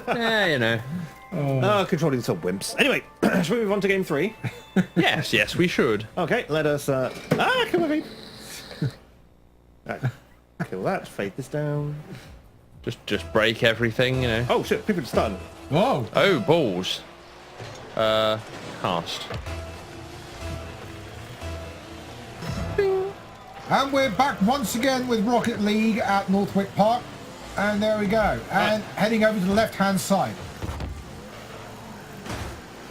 [SPEAKER 8] Yeah, you know.
[SPEAKER 5] Controlling some wimps. Anyway, shall we move on to game 3?
[SPEAKER 8] Yes, we should.
[SPEAKER 5] Okay, let us. Come on, right, kill that. Fade this down.
[SPEAKER 8] Just break everything, you know.
[SPEAKER 5] Oh shit! People are starting.
[SPEAKER 2] Whoa!
[SPEAKER 8] Oh, balls. Cast.
[SPEAKER 2] And we're back once again with Rocket League at Northwick Park. And there we go. And heading over to the left-hand side.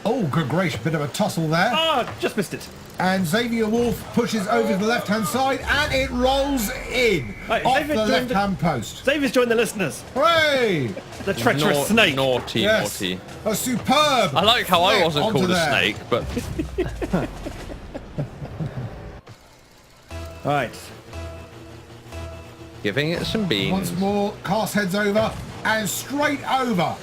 [SPEAKER 2] Oh, good gracious, bit of a tussle there.
[SPEAKER 5] Ah, just missed it.
[SPEAKER 2] And Xavier Wolf pushes over to the left-hand side, and it rolls in
[SPEAKER 5] Right,
[SPEAKER 2] off
[SPEAKER 5] Xavier
[SPEAKER 2] the
[SPEAKER 5] joined
[SPEAKER 2] left-hand post.
[SPEAKER 5] David's joined the listeners.
[SPEAKER 2] Hooray!
[SPEAKER 5] The treacherous snake.
[SPEAKER 8] Naughty,
[SPEAKER 2] Yes,
[SPEAKER 8] naughty.
[SPEAKER 2] a superb.
[SPEAKER 8] I like how I
[SPEAKER 2] flip
[SPEAKER 8] wasn't
[SPEAKER 2] onto
[SPEAKER 8] called a
[SPEAKER 2] there.
[SPEAKER 8] snake, but
[SPEAKER 5] Right.
[SPEAKER 8] giving it some beans.
[SPEAKER 2] Once more, cast heads over and straight over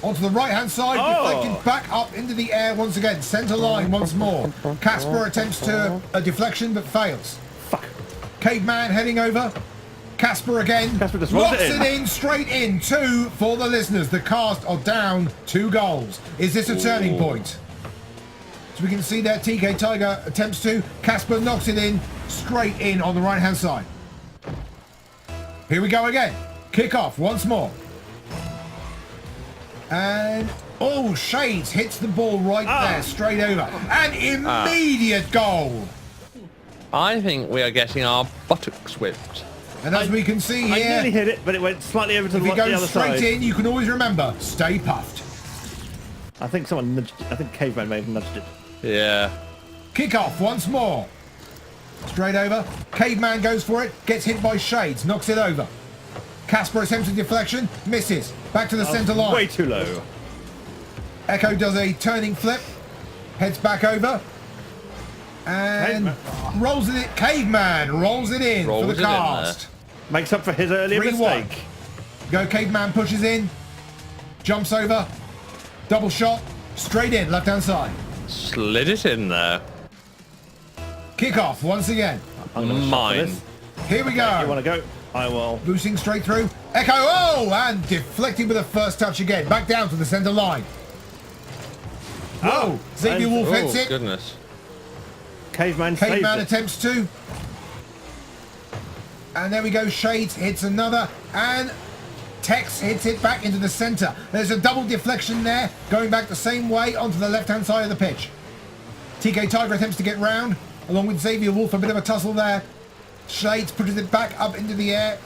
[SPEAKER 2] onto the right-hand side,
[SPEAKER 5] Oh.
[SPEAKER 2] deflected back up into the air once again. Centre line once more. Casper attempts to a deflection but fails.
[SPEAKER 5] Fuck.
[SPEAKER 2] Caveman heading over. Casper again.
[SPEAKER 5] Casper just rolls
[SPEAKER 2] locks
[SPEAKER 5] it in.
[SPEAKER 2] it in, straight in. 2 for the listeners. The cast are down 2 goals. Is this a turning point? So we can see there, TK Tiger attempts to. Casper knocks it in, straight in on the right-hand side. Here we go again. Kick off once more. And, oh, Shades hits the ball right there, straight over. An immediate goal.
[SPEAKER 8] I think we are getting our buttocks whipped.
[SPEAKER 2] And as we can see
[SPEAKER 5] I nearly
[SPEAKER 2] here,
[SPEAKER 5] hit it, but it went slightly over to
[SPEAKER 2] if
[SPEAKER 5] the
[SPEAKER 2] you go
[SPEAKER 5] other
[SPEAKER 2] straight
[SPEAKER 5] side.
[SPEAKER 2] in, you can always remember, stay puffed.
[SPEAKER 5] I think someone nudged. I think Caveman may have nudged it.
[SPEAKER 8] Yeah.
[SPEAKER 2] Kick off once more. Straight over. Caveman goes for it, gets hit by Shades, knocks it over. Casper attempts a deflection, misses. Back to the centre line.
[SPEAKER 5] Way too low.
[SPEAKER 2] Echo does a turning flip, heads back over, and rolls it in. Caveman rolls it in
[SPEAKER 8] Rolls
[SPEAKER 2] for
[SPEAKER 8] it
[SPEAKER 2] the
[SPEAKER 8] in
[SPEAKER 2] cast.
[SPEAKER 5] Makes up for his earlier
[SPEAKER 2] 3-1.
[SPEAKER 5] mistake.
[SPEAKER 2] Go Caveman pushes in, jumps over, double shot, straight in, left hand side.
[SPEAKER 8] Slid it in there.
[SPEAKER 2] Kick off once again.
[SPEAKER 5] I'm gonna shot for
[SPEAKER 8] Mine.
[SPEAKER 5] this.
[SPEAKER 2] Here we go.
[SPEAKER 5] You want to go? I will.
[SPEAKER 2] Boosting straight through. Echo, oh, and deflecting with a first touch again. Back down to the centre line. Whoa, Xavier
[SPEAKER 5] and-
[SPEAKER 2] Wolf
[SPEAKER 8] Oh,
[SPEAKER 2] hits it.
[SPEAKER 8] goodness.
[SPEAKER 5] Caveman
[SPEAKER 2] Caveman
[SPEAKER 5] saved it.
[SPEAKER 2] attempts to. And there we go, Shades hits another. And Tex hits it back into the centre. There's a double deflection there, going back the same way onto the left-hand side of the pitch. TK Tiger attempts to get round, along with Xavier Wolf, a bit of a tussle there. Shades pushes it back up into the air.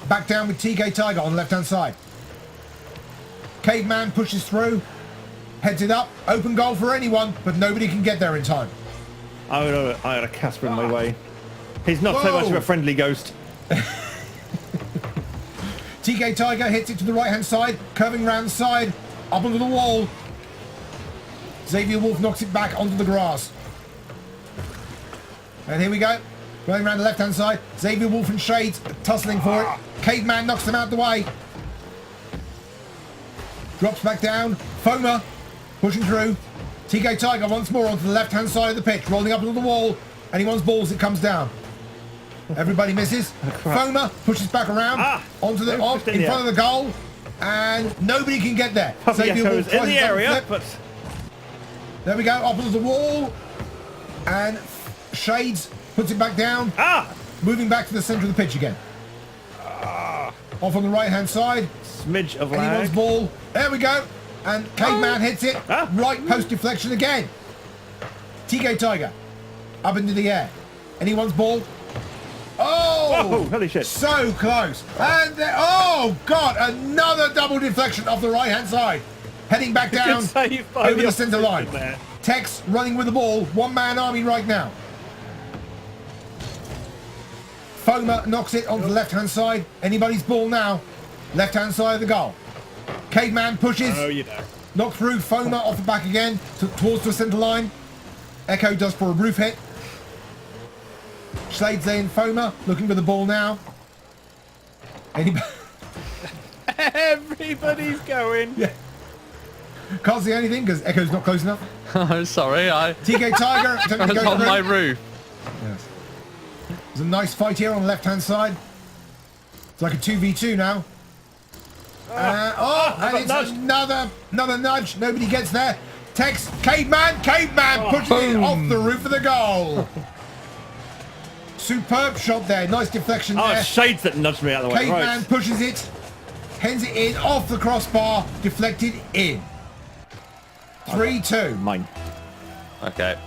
[SPEAKER 2] Back down with TK Tiger on the left-hand side. Caveman pushes through, heads it up. Open goal for anyone, but nobody can get there in time.
[SPEAKER 5] I had a Casper in my way. He's not so
[SPEAKER 2] Whoa.
[SPEAKER 5] much of a friendly ghost.
[SPEAKER 2] TK Tiger hits it to the right-hand side, curving round the side, up onto the wall. Xavier Wolf knocks it back onto the grass. And here we go. Going around the left-hand side. Xavier Wolf and Shades tussling for it. Caveman knocks them out the way. Drops back down. Foamer pushing through. TK Tiger once more onto the left-hand side of the pitch, rolling up onto the wall. And he wants balls, it comes down. Everybody misses. Foamer pushes back around onto the off in front of the goal. And nobody can get there.
[SPEAKER 5] Puffy
[SPEAKER 2] Xavier Wolf
[SPEAKER 5] Echo's in
[SPEAKER 2] tries
[SPEAKER 5] the
[SPEAKER 2] a double
[SPEAKER 5] area,
[SPEAKER 2] flip.
[SPEAKER 5] but
[SPEAKER 2] There we go, up onto the wall. And Shades puts it back down. moving back to the centre of the pitch again. Off on the right-hand side.
[SPEAKER 5] Smidge of
[SPEAKER 2] Anyone's
[SPEAKER 5] lag.
[SPEAKER 2] ball. There we go. And Caveman hits it.
[SPEAKER 5] Ah.
[SPEAKER 2] Right post deflection again. TK Tiger. Up into the air. Anyone's ball. Oh!
[SPEAKER 5] Whoa, holy shit.
[SPEAKER 2] So close. And oh god, another double deflection off the right-hand side. Heading back down
[SPEAKER 7] Good save by
[SPEAKER 2] over the centre line.
[SPEAKER 7] opposition there.
[SPEAKER 2] Tex running with the ball. One-man army right now. Foamer knocks it onto the left-hand side. Anybody's ball now. Left-hand side of the goal. Caveman pushes.
[SPEAKER 7] Oh, you know.
[SPEAKER 2] Knock through. Foamer off the back again towards the centre line. Echo does for a roof hit. Slades in. Foamer looking for the ball now. Anybody?
[SPEAKER 7] Everybody's going.
[SPEAKER 2] Yeah. Can't see anything because Echo's not close enough.
[SPEAKER 8] I'm sorry, I
[SPEAKER 2] TK Tiger attempting to
[SPEAKER 8] was
[SPEAKER 2] go
[SPEAKER 8] on
[SPEAKER 2] through.
[SPEAKER 8] my roof.
[SPEAKER 2] Yes. There's a nice fight here on the left-hand side. It's like a 2v2 now. And it's
[SPEAKER 5] nudged.
[SPEAKER 2] another nudge. Nobody gets there. Tex, Caveman pushes it off the roof of the goal. Superb shot there. Nice deflection
[SPEAKER 5] Oh,
[SPEAKER 2] there.
[SPEAKER 5] Shades that nudged me out of the way.
[SPEAKER 2] Caveman
[SPEAKER 5] Right.
[SPEAKER 2] pushes it, hens it in off the crossbar, deflected in. 3-2.
[SPEAKER 5] Mine.
[SPEAKER 8] Okay.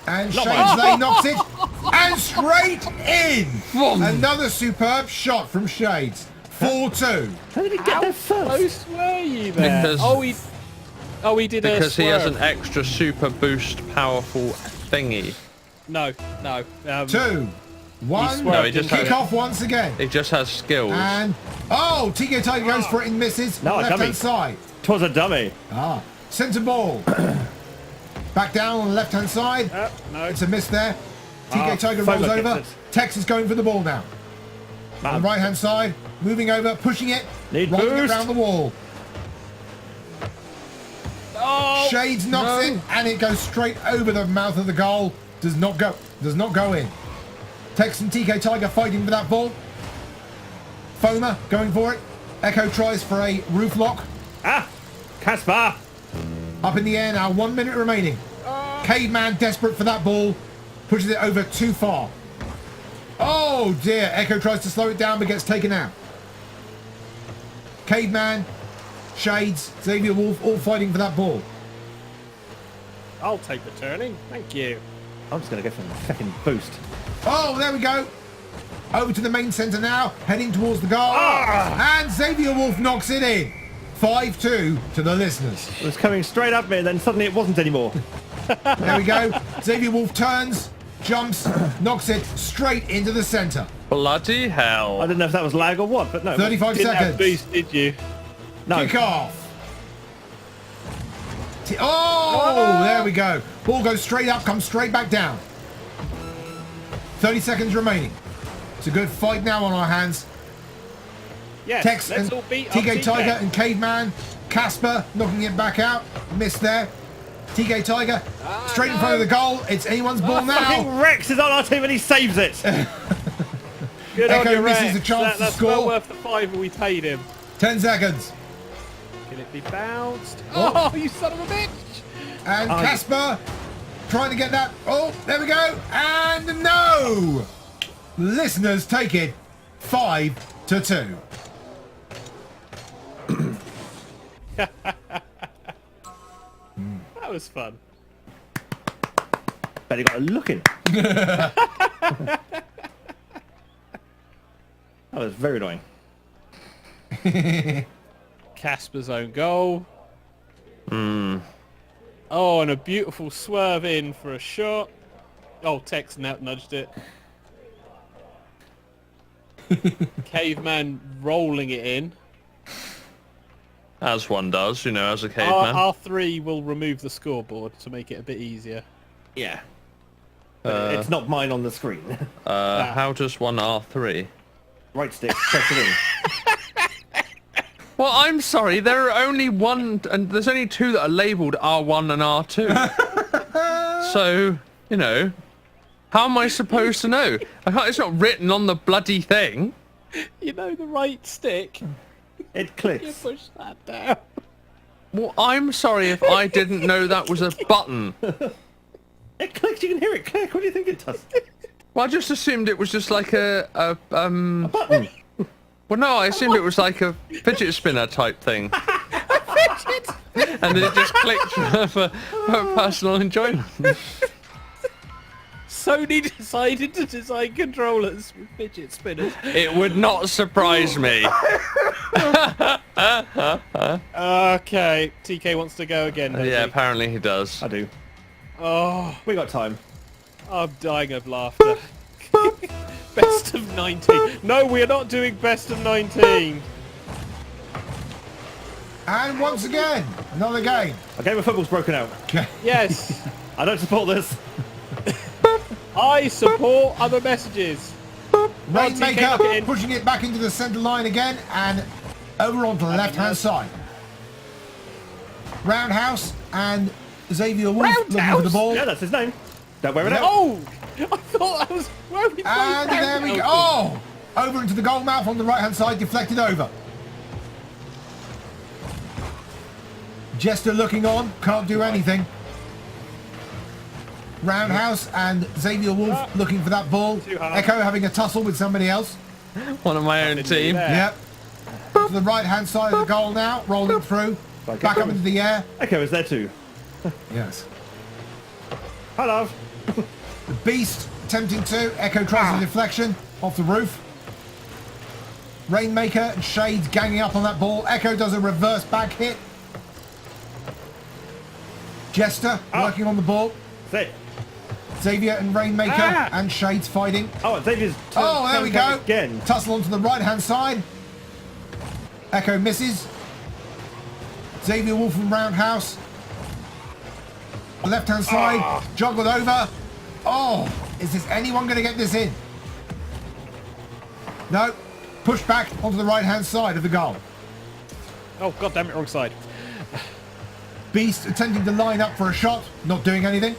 [SPEAKER 2] And
[SPEAKER 5] Not
[SPEAKER 2] Shadesley knocks it and straight in. Another superb shot from Shades. 4-2.
[SPEAKER 5] How did he get there first?
[SPEAKER 7] Close were you there?
[SPEAKER 8] Because-
[SPEAKER 7] he did a
[SPEAKER 8] Because he has
[SPEAKER 7] swerve.
[SPEAKER 8] an extra super boost powerful thingy.
[SPEAKER 7] No.
[SPEAKER 2] 2, 1.
[SPEAKER 7] No,
[SPEAKER 8] he just
[SPEAKER 2] Kick
[SPEAKER 8] had-
[SPEAKER 2] off once again.
[SPEAKER 8] He just has skills.
[SPEAKER 2] And TK Tiger goes for it and misses.
[SPEAKER 5] No,
[SPEAKER 2] Left
[SPEAKER 5] dummy.
[SPEAKER 2] hand side.
[SPEAKER 5] Twas a dummy.
[SPEAKER 2] Centre ball. Back down on the left hand side.
[SPEAKER 7] No.
[SPEAKER 2] It's a miss there. TK Tiger
[SPEAKER 5] Foamer
[SPEAKER 2] rolls
[SPEAKER 5] gets
[SPEAKER 2] over.
[SPEAKER 5] it.
[SPEAKER 2] Tex is going for the ball now. On the right hand side, moving over, pushing it,
[SPEAKER 5] Need
[SPEAKER 2] rolling it
[SPEAKER 5] boost.
[SPEAKER 2] around the wall.
[SPEAKER 7] Oh,
[SPEAKER 2] Shades knocks it, and it goes straight over the mouth of the goal. Does not go in. Tex and TK Tiger fighting for that ball. Foamer going for it. Echo tries for a roof lock.
[SPEAKER 5] Caspar.
[SPEAKER 2] Up in the air now, 1 minute remaining. Caveman desperate for that ball. Pushes it over too far. Oh dear, Echo tries to slow it down but gets taken out. Caveman, Shades, Xavier Wolf all fighting for that ball.
[SPEAKER 7] I'll take the turning. Thank you.
[SPEAKER 5] I'm just going to go for the second boost.
[SPEAKER 2] Oh, there we go. Over to the main centre now, heading towards the goal. And Xavier Wolf knocks it in. 5-2 to the listeners.
[SPEAKER 5] It was coming straight at me and then suddenly it wasn't anymore.
[SPEAKER 2] There we go. Xavier Wolf turns, jumps, knocks it straight into the centre.
[SPEAKER 8] Bloody
[SPEAKER 5] I
[SPEAKER 8] hell.
[SPEAKER 5] didn't know if that was lag or what, but no.
[SPEAKER 2] 35
[SPEAKER 7] Didn't have
[SPEAKER 2] seconds.
[SPEAKER 7] boost, did you?
[SPEAKER 5] No.
[SPEAKER 2] Kick off. There we go. Ball goes straight up, comes straight back down. 30 seconds remaining. It's a good fight now on our hands.
[SPEAKER 7] Yes.
[SPEAKER 2] Tex
[SPEAKER 7] let's
[SPEAKER 2] and
[SPEAKER 7] all beat
[SPEAKER 2] TK
[SPEAKER 7] up
[SPEAKER 2] Tiger
[SPEAKER 7] TK.
[SPEAKER 2] and Caveman. Casper knocking it back out. Missed there. TK Tiger straight in front of the goal. It's anyone's ball now.
[SPEAKER 5] Fucking Rex is on our team and he saves it.
[SPEAKER 7] Good on
[SPEAKER 2] Echo
[SPEAKER 7] you,
[SPEAKER 2] misses
[SPEAKER 7] Rex.
[SPEAKER 2] the chance to
[SPEAKER 7] That's
[SPEAKER 2] score.
[SPEAKER 7] well worth the $5 we paid him.
[SPEAKER 2] 10 seconds.
[SPEAKER 7] Can it be bounced? Oh, you son of a bitch!
[SPEAKER 2] And Casper trying to get that. Oh, there we go. And no. Listeners take it 5-2.
[SPEAKER 7] That was fun.
[SPEAKER 5] Bet he got a look in. That was very annoying.
[SPEAKER 7] Casper's own goal. Oh, and a beautiful swerve in for a shot. Oh, Tex nudged it. Caveman rolling it in.
[SPEAKER 8] As one does, you know, as a caveman.
[SPEAKER 7] R3 will remove the scoreboard to make it a bit easier.
[SPEAKER 5] Yeah. But it's not mine on the screen.
[SPEAKER 8] How does one R3?
[SPEAKER 5] Right stick, press it in.
[SPEAKER 8] Well, I'm sorry, there are only one, and there's only two that are labelled R1 and R2. So, you know, how am I supposed to know? It's not written on the bloody thing.
[SPEAKER 7] You know the right stick.
[SPEAKER 5] It
[SPEAKER 7] You
[SPEAKER 5] clicks.
[SPEAKER 7] push that down.
[SPEAKER 8] Well, I'm sorry if I didn't know that was a button.
[SPEAKER 5] It clicks. You can hear it click. What do you think it does?
[SPEAKER 8] Well, I just assumed it was just like a
[SPEAKER 5] Button.
[SPEAKER 8] Well, no, I assumed it was like a fidget spinner type thing. And then it just clicked for personal enjoyment.
[SPEAKER 7] Sony decided to design controllers with fidget spinners.
[SPEAKER 8] It would not surprise me.
[SPEAKER 7] Okay, TK wants to go again. does
[SPEAKER 8] Yeah,
[SPEAKER 7] he?
[SPEAKER 8] apparently he does.
[SPEAKER 5] I do.
[SPEAKER 7] Oh,
[SPEAKER 5] We got time.
[SPEAKER 7] I'm dying of laughter. Best of 19. No, we're not doing best of 19.
[SPEAKER 2] And once again, another game.
[SPEAKER 5] Okay, my football's broken out.
[SPEAKER 7] Yes,
[SPEAKER 5] I don't support this.
[SPEAKER 7] I support other messages. TK, knock it
[SPEAKER 2] Rainmaker
[SPEAKER 7] in.
[SPEAKER 2] pushing it back into the centre line again and over onto the left-hand side. Roundhouse and Xavier Wolf looking for the
[SPEAKER 7] Roundhouse?
[SPEAKER 2] ball.
[SPEAKER 5] Yeah, that's his name. Don't wear it
[SPEAKER 2] Yep.
[SPEAKER 5] out.
[SPEAKER 7] Oh, I thought I was. Where are we
[SPEAKER 2] And there we go. Oh! Over into the goal mouth on the right-hand side, deflected over. Jester looking on, can't do anything. Roundhouse and Xavier Wolf looking for that ball.
[SPEAKER 7] Too hard.
[SPEAKER 2] Echo having a tussle with somebody else.
[SPEAKER 8] One of my own team.
[SPEAKER 2] Yep. To the right-hand side of the goal now, rolling through. Back up into the air.
[SPEAKER 5] Echo is there too.
[SPEAKER 2] Yes.
[SPEAKER 5] Hi, love.
[SPEAKER 2] The Beast attempting to. Echo tries a deflection off the roof. Rainmaker and Shades ganging up on that ball. Echo does a reverse back hit. Jester working on the ball.
[SPEAKER 5] Say.
[SPEAKER 2] Xavier and Rainmaker and Shades fighting.
[SPEAKER 5] Oh, Xavier's
[SPEAKER 2] Oh, there we go.
[SPEAKER 5] Again.
[SPEAKER 2] Tussle onto the right-hand side. Echo misses. Xavier Wolf from Roundhouse. Left-hand side, joggled over. Oh, is this anyone going to get this in? No. Push back onto the right-hand side of the goal.
[SPEAKER 7] Oh, god damn it, wrong side.
[SPEAKER 2] Beast attempting to line up for a shot, not doing anything.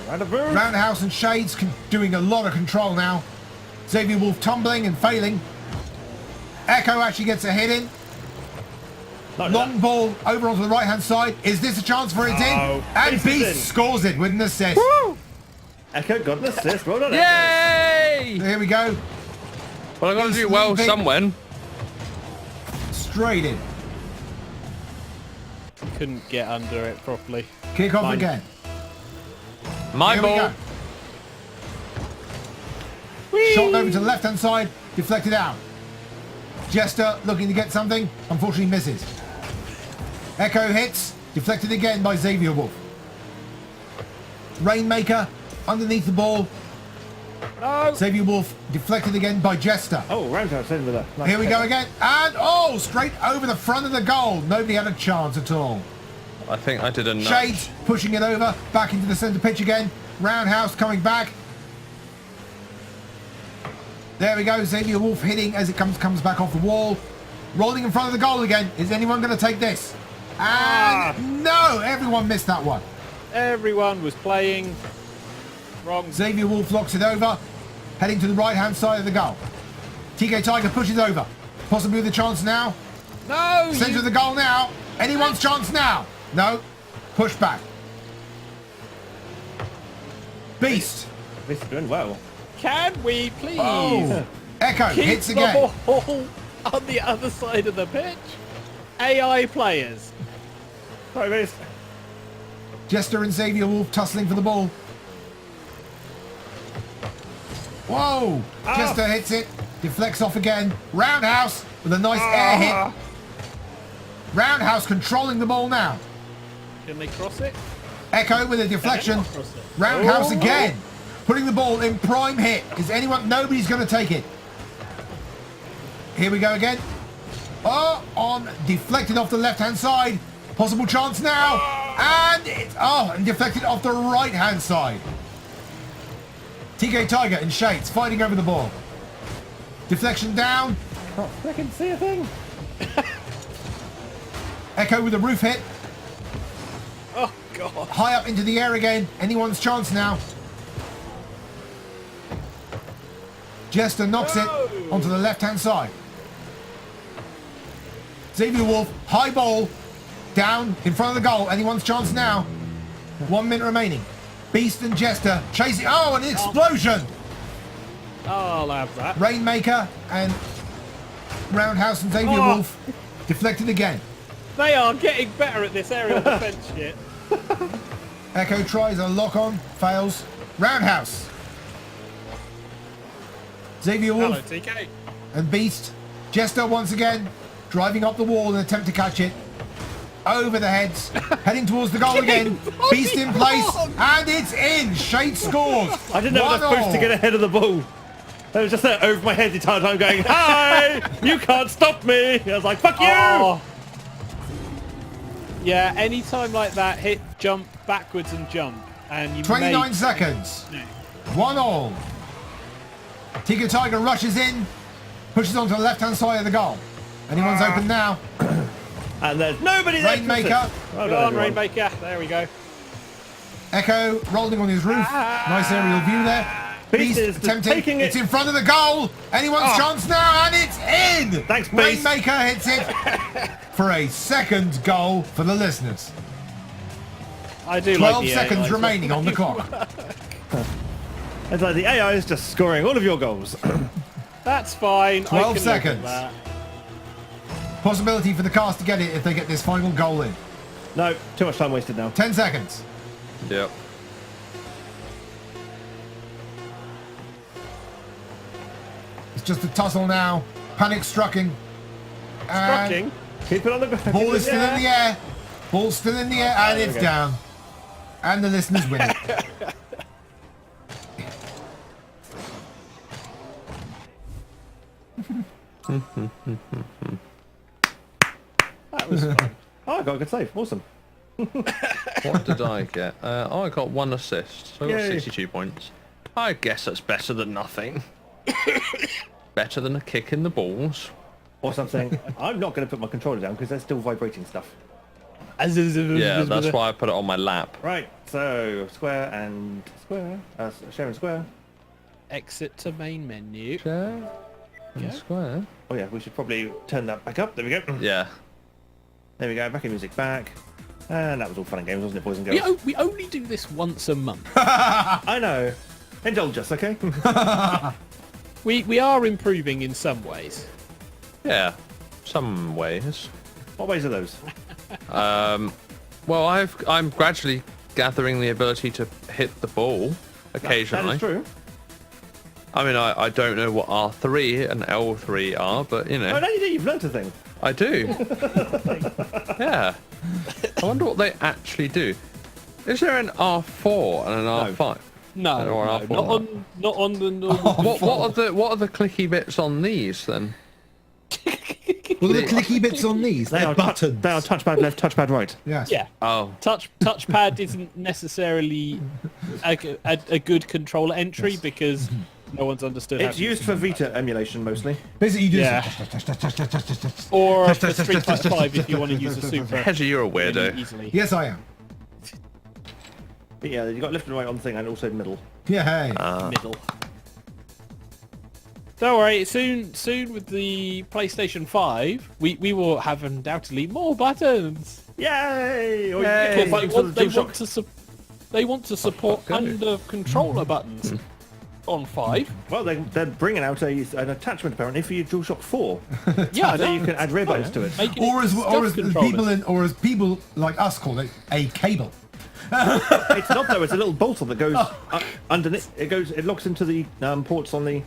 [SPEAKER 5] Round of birds.
[SPEAKER 2] Roundhouse and Shades doing a lot of control now. Xavier Wolf tumbling and failing. Echo actually gets a hit in. Long ball over onto the right-hand side. Is this a chance for it in? And
[SPEAKER 5] Beast is
[SPEAKER 2] Beast
[SPEAKER 5] in.
[SPEAKER 2] scores it with an assist.
[SPEAKER 5] Echo got an assist. Well done, Echo.
[SPEAKER 8] Yay!
[SPEAKER 2] Here we go.
[SPEAKER 8] Well, I got to
[SPEAKER 2] He's
[SPEAKER 8] do well
[SPEAKER 2] leaving.
[SPEAKER 8] somewhere.
[SPEAKER 2] Straight in.
[SPEAKER 7] Couldn't get under it properly.
[SPEAKER 2] Kick off
[SPEAKER 5] Fine.
[SPEAKER 2] again.
[SPEAKER 8] My
[SPEAKER 2] Here we
[SPEAKER 8] ball.
[SPEAKER 2] go. Shot over to the left-hand side. Deflected out. Jester looking to get something. Unfortunately misses. Echo hits. Deflected again by Xavier Wolf. Rainmaker underneath the ball.
[SPEAKER 7] No.
[SPEAKER 2] Xavier Wolf deflected again by Jester.
[SPEAKER 5] Oh, Roundhouse in with her. Nice.
[SPEAKER 2] Here we go again. And, oh, straight over the front of the goal. Nobody had a chance at all.
[SPEAKER 8] I think I did a nudge.
[SPEAKER 2] Shades pushing it over. Back into the centre pitch again. Roundhouse coming back. There we go. Xavier Wolf hitting as it comes back off the wall. Rolling in front of the goal again. Is anyone going to take this? And no, everyone missed that one.
[SPEAKER 7] Everyone was playing wrong.
[SPEAKER 2] Xavier Wolf locks it over. Heading to the right-hand side of the goal. TK Tiger pushes over. Possibly with a chance now.
[SPEAKER 7] No.
[SPEAKER 2] Centre of the goal now. Anyone's chance now. No. Push back. Beast.
[SPEAKER 5] This is doing well.
[SPEAKER 7] Can we please
[SPEAKER 2] Oh. Echo
[SPEAKER 7] keep
[SPEAKER 2] hits
[SPEAKER 7] the
[SPEAKER 2] again.
[SPEAKER 7] ball on the other side of the pitch? AI players.
[SPEAKER 5] Sorry, Beast.
[SPEAKER 2] Jester and Xavier Wolf tussling for the ball. Whoa! Jester hits it. Deflects off again. Roundhouse with a nice air hit. Roundhouse controlling the ball now.
[SPEAKER 7] Can they cross it?
[SPEAKER 2] Echo with a deflection.
[SPEAKER 7] Cross it.
[SPEAKER 2] Roundhouse again. Putting the ball in prime hit. Is anyone? Nobody's going to take it. Here we go again. Oh, on deflected off the left-hand side. Possible chance now. And it's and deflected off the right-hand side. TK Tiger and Shades fighting over the ball. Deflection down.
[SPEAKER 5] Can't freaking see a thing.
[SPEAKER 2] Echo with a roof hit.
[SPEAKER 7] Oh god.
[SPEAKER 2] High up into the air again. Anyone's chance now. Jester knocks it onto the left-hand side. Xavier Wolf, high ball, down in front of the goal. Anyone's chance now. 1 minute remaining. Beast and Jester chasing. Oh, an explosion!
[SPEAKER 7] I'll have that.
[SPEAKER 2] Rainmaker and Roundhouse and Xavier
[SPEAKER 7] Oh.
[SPEAKER 2] Wolf deflected again.
[SPEAKER 7] They are getting better at this aerial defense shit.
[SPEAKER 2] Echo tries a lock on, fails. Roundhouse. Xavier
[SPEAKER 7] Hello,
[SPEAKER 2] Wolf
[SPEAKER 7] TK.
[SPEAKER 2] and Beast. Jester once again driving up the wall in an attempt to catch it. Over the heads, heading towards the goal again. Beast in place, and it's in. Shade scores.
[SPEAKER 5] I didn't know I was supposed to get ahead of the ball. I was just there over my head the entire time going, hi, you can't stop me. I was like, fuck you.
[SPEAKER 7] Oh. Yeah, anytime like that, hit jump backwards and jump, and you
[SPEAKER 2] 29
[SPEAKER 7] may...
[SPEAKER 2] seconds.
[SPEAKER 7] No.
[SPEAKER 2] 1-1. Tiger rushes in, pushes onto the left-hand side of the goal. Anyone's open now.
[SPEAKER 5] And there's nobody there.
[SPEAKER 2] Rainmaker.
[SPEAKER 5] Well
[SPEAKER 7] Go
[SPEAKER 5] done,
[SPEAKER 7] on,
[SPEAKER 5] everyone.
[SPEAKER 7] Rainmaker. There we go.
[SPEAKER 2] Echo rolling on his roof. Nice aerial view there.
[SPEAKER 5] Beast
[SPEAKER 2] Beast
[SPEAKER 5] is
[SPEAKER 2] attempting.
[SPEAKER 5] taking it.
[SPEAKER 2] It's in front of the goal. Anyone's chance now, and it's in.
[SPEAKER 5] Thanks, Beast.
[SPEAKER 2] Rainmaker hits it for a second goal for the listeners.
[SPEAKER 7] I do
[SPEAKER 2] 12
[SPEAKER 7] like the
[SPEAKER 2] seconds
[SPEAKER 7] AI,
[SPEAKER 2] remaining on the clock.
[SPEAKER 5] It's like the AI is just scoring all of your goals.
[SPEAKER 7] That's fine.
[SPEAKER 2] 12
[SPEAKER 7] I can
[SPEAKER 2] seconds.
[SPEAKER 7] Live with that.
[SPEAKER 2] Possibility for the cast to get it if they get this final goal in.
[SPEAKER 5] No, too much time wasted now.
[SPEAKER 2] 10 seconds.
[SPEAKER 8] Yep.
[SPEAKER 2] It's just a tussle now. Panic striking.
[SPEAKER 7] Trucking.
[SPEAKER 5] Keep it on the ground.
[SPEAKER 2] Ball is still in the air. Ball's still in the air, and it's down. And the listeners win it.
[SPEAKER 7] That was fun.
[SPEAKER 5] Oh, I got a good save. Awesome.
[SPEAKER 8] What did I get? I got 1 assist, so I got
[SPEAKER 5] Yay.
[SPEAKER 8] 62 points. I guess that's better than nothing. Better than a kick in the balls.
[SPEAKER 5] Or something. I'm not going to put my controller down because they're still vibrating stuff.
[SPEAKER 8] Yeah, that's why I put it on my lap.
[SPEAKER 5] Right, so square and square. Share and square.
[SPEAKER 7] Exit to main menu.
[SPEAKER 8] Share and
[SPEAKER 7] Yeah.
[SPEAKER 8] square.
[SPEAKER 5] Oh yeah, we should probably turn that back up. There we go.
[SPEAKER 8] Yeah.
[SPEAKER 5] There we go. Back in music back. And that was all fun and games, wasn't it, boys and girls?
[SPEAKER 7] We only do this once a month.
[SPEAKER 5] I know. Indulge us, okay?
[SPEAKER 7] we are improving in some ways.
[SPEAKER 8] Yeah. Some ways.
[SPEAKER 5] What ways are those?
[SPEAKER 8] Well, I'm gradually gathering the ability to hit the ball occasionally.
[SPEAKER 5] That is true.
[SPEAKER 8] I mean, I don't know what R3 and L3 are, but you know.
[SPEAKER 5] Oh, no, you do. You've learnt a thing.
[SPEAKER 8] I do. Yeah. I wonder what they actually do. Is there an R4 and an R5?
[SPEAKER 7] No,
[SPEAKER 8] Or
[SPEAKER 7] no,
[SPEAKER 8] R4?
[SPEAKER 7] not on the normal.
[SPEAKER 8] What are the clicky bits on these then?
[SPEAKER 2] What are the clicky bits on these?
[SPEAKER 5] They
[SPEAKER 2] They're
[SPEAKER 5] are
[SPEAKER 2] buttons.
[SPEAKER 5] They are touchpad left, touchpad right.
[SPEAKER 2] Yes.
[SPEAKER 7] Yeah.
[SPEAKER 8] Oh.
[SPEAKER 7] Touchpad isn't necessarily a good controller entry because no one's understood how
[SPEAKER 5] It's
[SPEAKER 7] to
[SPEAKER 5] used for Vita emulation mostly.
[SPEAKER 2] Basically, you do
[SPEAKER 7] Yeah.
[SPEAKER 2] this.
[SPEAKER 7] or for Street Fighter 5 if you want to use a super
[SPEAKER 8] Hedgie, you're a
[SPEAKER 7] really
[SPEAKER 8] weirdo.
[SPEAKER 7] easily.
[SPEAKER 2] Yes, I am.
[SPEAKER 5] But yeah, you got left and right on the thing and also middle.
[SPEAKER 2] Yeah, hey.
[SPEAKER 7] Middle. Don't worry, soon with the PlayStation 5, we will have undoubtedly more buttons.
[SPEAKER 5] Yay! Or you
[SPEAKER 8] Yay.
[SPEAKER 5] get
[SPEAKER 7] They
[SPEAKER 5] buttons for
[SPEAKER 7] want,
[SPEAKER 5] the
[SPEAKER 7] they, want
[SPEAKER 5] DualShock.
[SPEAKER 7] to they want to support
[SPEAKER 8] Go.
[SPEAKER 7] under controller buttons on 5.
[SPEAKER 5] Well, they're bringing out an attachment apparently for your DualShock 4.
[SPEAKER 7] Yeah, I
[SPEAKER 5] So
[SPEAKER 7] know.
[SPEAKER 5] you can add rear buttons to it.
[SPEAKER 7] Making
[SPEAKER 2] Or
[SPEAKER 7] it
[SPEAKER 2] as
[SPEAKER 7] stuff controllers.
[SPEAKER 2] people like us call it, a cable.
[SPEAKER 5] It's not though. It's a little bolt that goes underneath. It locks into the ports on the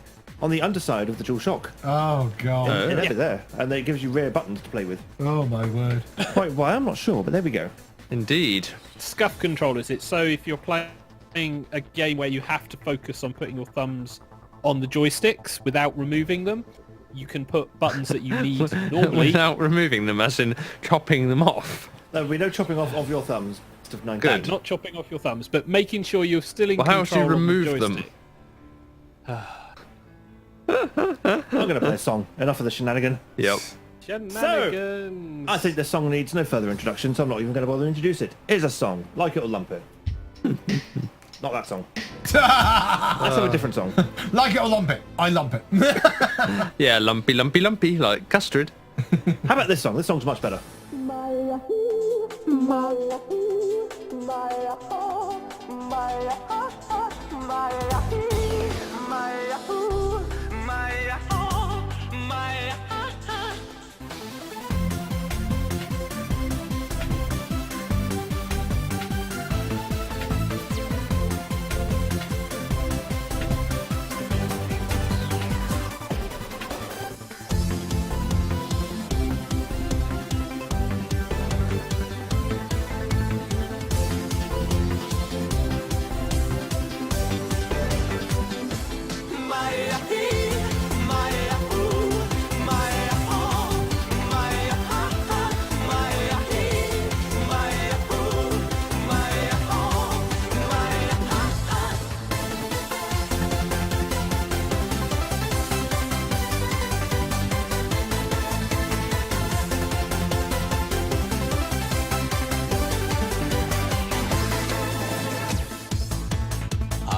[SPEAKER 5] underside of the DualShock.
[SPEAKER 2] Oh god.
[SPEAKER 5] And they're there, and it gives you rear buttons to play with.
[SPEAKER 2] Oh my word.
[SPEAKER 5] Quite why I'm not sure, but there we go.
[SPEAKER 8] Indeed.
[SPEAKER 7] Scuff controllers. It's so if you're playing a game where you have to focus on putting your thumbs on the joysticks without removing them, you can put buttons that you need normally.
[SPEAKER 8] Without removing them, as in chopping them off.
[SPEAKER 5] There'll be no chopping off of your thumbs. Of 9
[SPEAKER 8] Good.
[SPEAKER 5] times.
[SPEAKER 7] Not chopping off your thumbs, but making sure you're still in
[SPEAKER 8] Well, how else do you
[SPEAKER 7] control of the
[SPEAKER 8] remove them?
[SPEAKER 7] joystick.
[SPEAKER 5] I'm going to play a song. Enough of the shenanigan.
[SPEAKER 8] Yep.
[SPEAKER 7] Shenanigans.
[SPEAKER 5] I think the song needs no further introduction, so I'm not even going to bother to introduce it. Here's a song. Like it or lump it. Not that song. That's a different song.
[SPEAKER 2] Like it or lump it. I lump it.
[SPEAKER 8] Yeah, lumpy, lumpy, lumpy, like custard.
[SPEAKER 5] How about this song? This song's much better.
[SPEAKER 4] My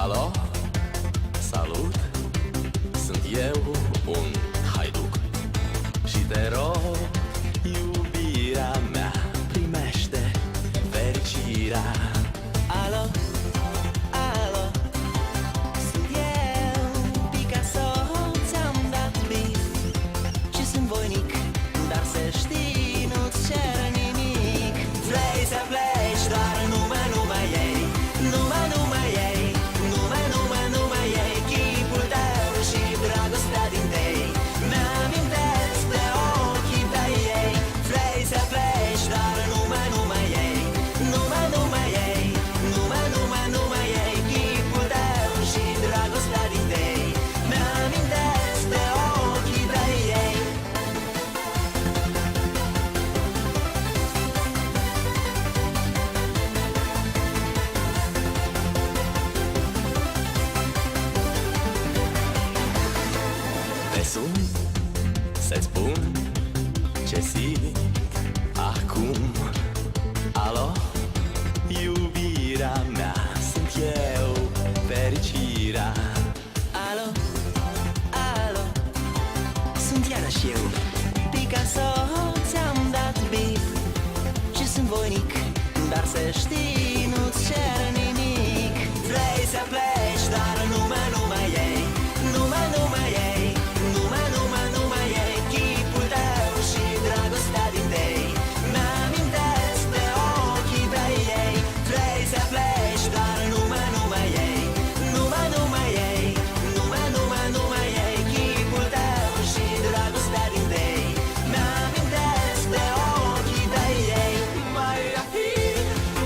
[SPEAKER 9] Alo, salut, sunt eu, un haiduc și te rog, iubirea mea, primește fericirea. Alo, alo, sunt eu, Picasso, ți-am dat bif și sunt voinic, dar să știi, nu-ți cer nimic. Vrei să pleci, doar numai ei, numai ei, numai ei, chipul tău și dragostea din tei. Mi-amintesc de ochii tăi ei. Vrei să pleci, dar numai ei, numai ei, numai ei, chipul tău și dragostea din tei. Mi-amintesc de ochii tăi ei. Te sun să-ți spun ce simt acum. Alo, iubirea mea, sunt eu, fericirea. Alo, alo, sunt iarăși eu, Picasso, ți-am dat bif și sunt voinic, dar să știi, nu-ți cer nimic. Vrei să pleci, dar numai ei, numai ei, numai ei, chipul tău și dragostea din tei. Mi-amintesc de ochii tăi ei. Vrei să pleci, dar numai ei, numai ei, numai ei, chipul tău și dragostea din tei. Mi-amintesc de ochii tăi ei. Mai ahi,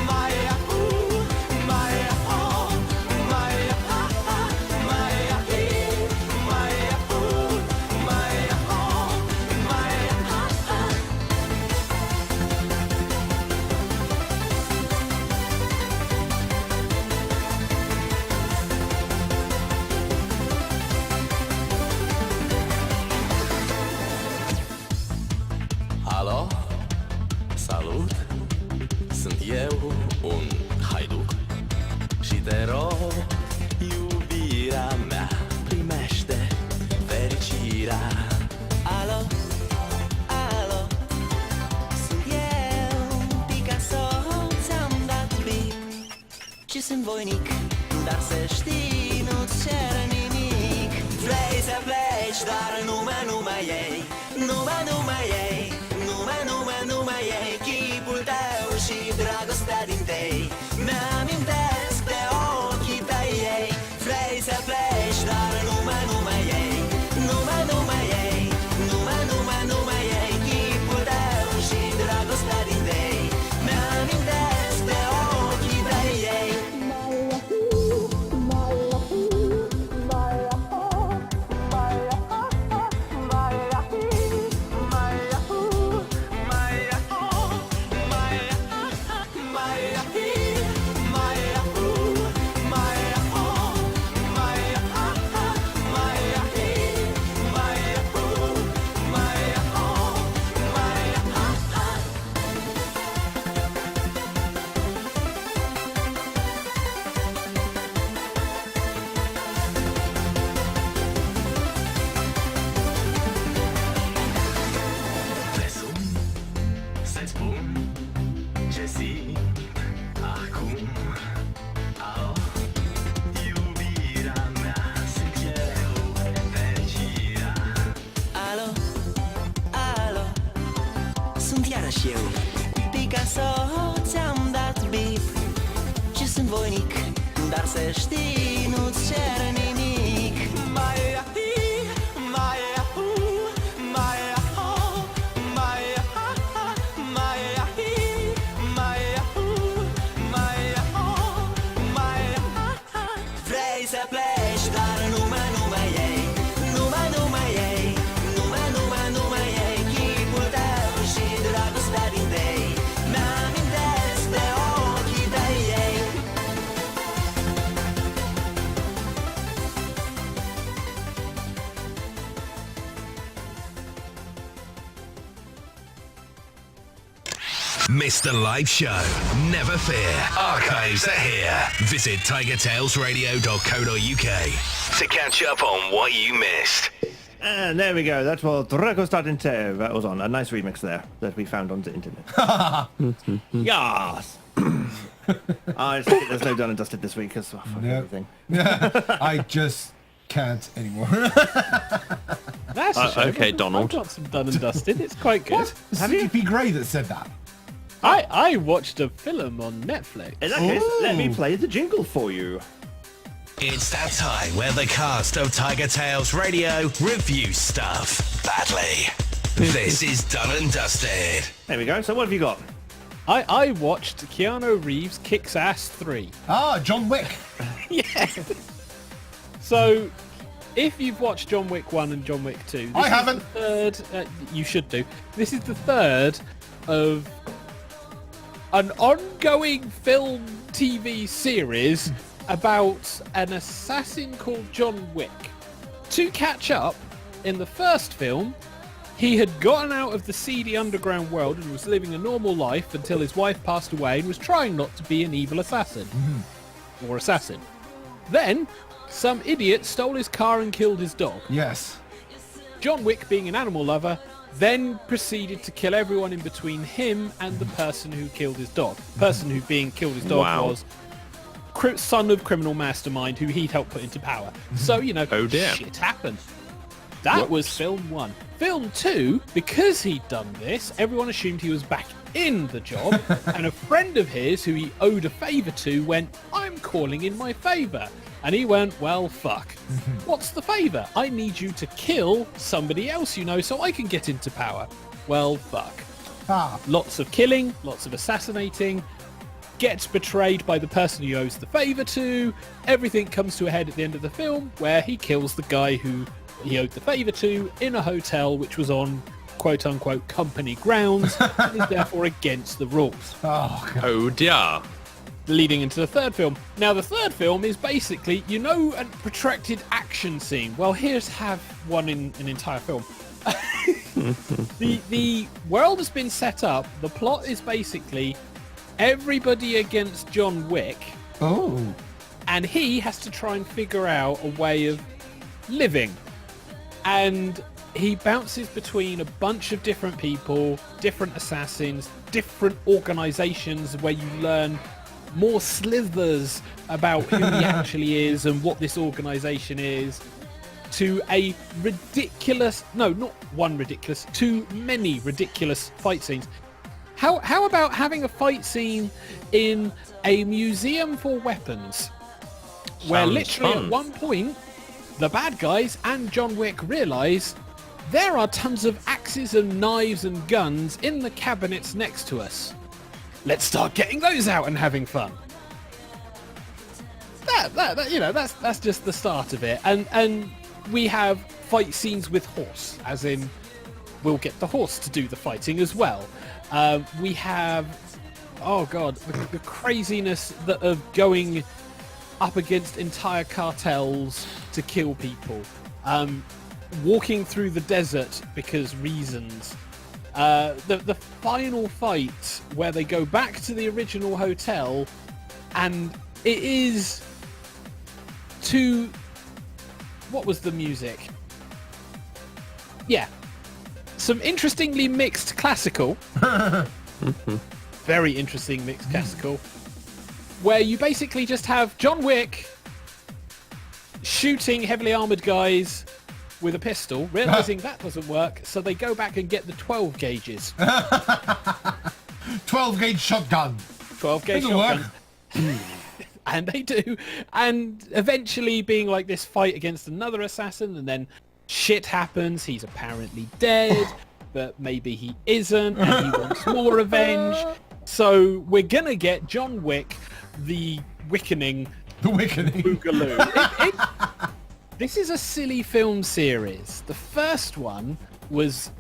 [SPEAKER 9] mai ahu, mai aho, mai aha, mai ahi, mai ahu, mai aho, mai aha. Alo, salut, sunt eu, un haiduc și te rog, iubirea mea, primește fericirea. Alo, alo, sunt eu, Picasso, ți-am dat bif și sunt voinic, dar să știi, nu-ți cer nimic. Vrei să pleci, dar numai ei, numai ei, numai ei, chipul tău și dragostea din tei. Mi-amintesc de ochii tăi ei. Vrei să pleci, dar numai ei, numai ei, numai ei, chipul tău și dragostea din tei. Mi-amintesc de ochii tăi ei. Mai sunt iarăși eu, Picasso, ți-am dat bip. Și sunt voinic, dar să știi, nu-ți cer nimic. Mai vrei să pleci, dar numai ei, numai ei, numai ei, chipul tău și dragostea din tei, mi-amintesc de ochii tăi ei.
[SPEAKER 1] Missed the live show? Never fear. Archives are here. Visit tigertailsradio.co.uk to catch up on what you missed.
[SPEAKER 5] And there we go. That was Drako Starting Tev. That was on a nice remix there that we found on the internet. Yes. I just think there's no done and dusted this week because fuck
[SPEAKER 2] Nope.
[SPEAKER 5] everything.
[SPEAKER 2] I just can't anymore.
[SPEAKER 7] That's a shame.
[SPEAKER 8] okay, Donald.
[SPEAKER 7] I've got some done and dusted. It's quite good.
[SPEAKER 2] Have CGP Grey that said that?
[SPEAKER 7] I watched a film on Netflix.
[SPEAKER 5] In that case, let me
[SPEAKER 2] Ooh.
[SPEAKER 5] play the jingle for you.
[SPEAKER 1] It's that time where the cast of Tiger Tales Radio review stuff badly. This is Done and Dusted.
[SPEAKER 5] There we go. So what have you got?
[SPEAKER 7] I watched Keanu Reeves Kicks Ass 3.
[SPEAKER 2] Ah, John Wick.
[SPEAKER 7] Yeah. So, if you've watched John Wick 1 and John Wick 2, this
[SPEAKER 2] I
[SPEAKER 7] is
[SPEAKER 2] haven't.
[SPEAKER 7] the third, you should do. This is the third of an ongoing film TV series about an assassin called John Wick. To catch up, in the first film, he had gotten out of the seedy underground world and was living a normal life until his wife passed away and was trying not to be an evil assassin. Or assassin. Then, some idiot stole his car and killed his dog.
[SPEAKER 2] Yes.
[SPEAKER 7] John Wick, being an animal lover, then proceeded to kill everyone in between him and the person who killed his dog. The person who being killed his dog
[SPEAKER 8] Wow.
[SPEAKER 7] was son of criminal mastermind who he'd helped put into power. So,
[SPEAKER 8] Oh dear.
[SPEAKER 7] shit happened. That was film 1. Film 2, because he'd done this, everyone assumed he was back in the job, and a friend of his who he owed a favour to went, I'm calling in my favour. And he went, well, fuck. What's the favour? I need you to kill somebody else you know so I can get into power. Well, fuck.
[SPEAKER 2] Ah.
[SPEAKER 7] Lots of killing, lots of assassinating, gets betrayed by the person he owes the favour to. Everything comes to a head at the end of the film where he kills the guy who he owed the favour to in a hotel which was on quote-unquote company grounds and is therefore against the rules.
[SPEAKER 2] Oh, God.
[SPEAKER 8] Oh dear.
[SPEAKER 7] Leading into the third film. Now, the third film is basically, a protracted action scene. Well, here's have one in an entire film. The world has been set up. The plot is basically everybody against John Wick,
[SPEAKER 2] Oh.
[SPEAKER 7] and he has to try and figure out a way of living. And he bounces between a bunch of different people, different assassins, different organizations where you learn more slithers about who he actually is and what this organization is, to a ridiculous, no, not one ridiculous, too many ridiculous fight scenes. How about having a fight scene in a museum for weapons, where
[SPEAKER 8] Sounds
[SPEAKER 7] literally
[SPEAKER 8] fun.
[SPEAKER 7] at one point, the bad guys and John Wick realise there are tons of axes and knives and guns in the cabinets next to us. Let's start getting those out and having fun. That's just the start of it. And we have fight scenes with horse, as in we'll get the horse to do the fighting as well. We have, oh god, the craziness of going up against entire cartels to kill people. Walking through the desert because reasons. The final fight where they go back to the original hotel, and it is to... What was the music? Yeah. Some interestingly mixed classical. Very interesting mixed classical. Where you basically just have John Wick shooting heavily armoured guys with a pistol, realizing that doesn't work, so they go back and get the 12 gauges.
[SPEAKER 2] 12 gauge shotgun.
[SPEAKER 7] 12 gauge
[SPEAKER 2] Doesn't
[SPEAKER 7] shotgun.
[SPEAKER 2] work.
[SPEAKER 7] And they do. And eventually being like this fight against another assassin, and then shit happens. He's apparently dead, but maybe he isn't, and he wants more revenge. So we're gonna get John Wick, the Wickening
[SPEAKER 2] The Wickening.
[SPEAKER 7] Boogaloo. This is a silly film series. The first one was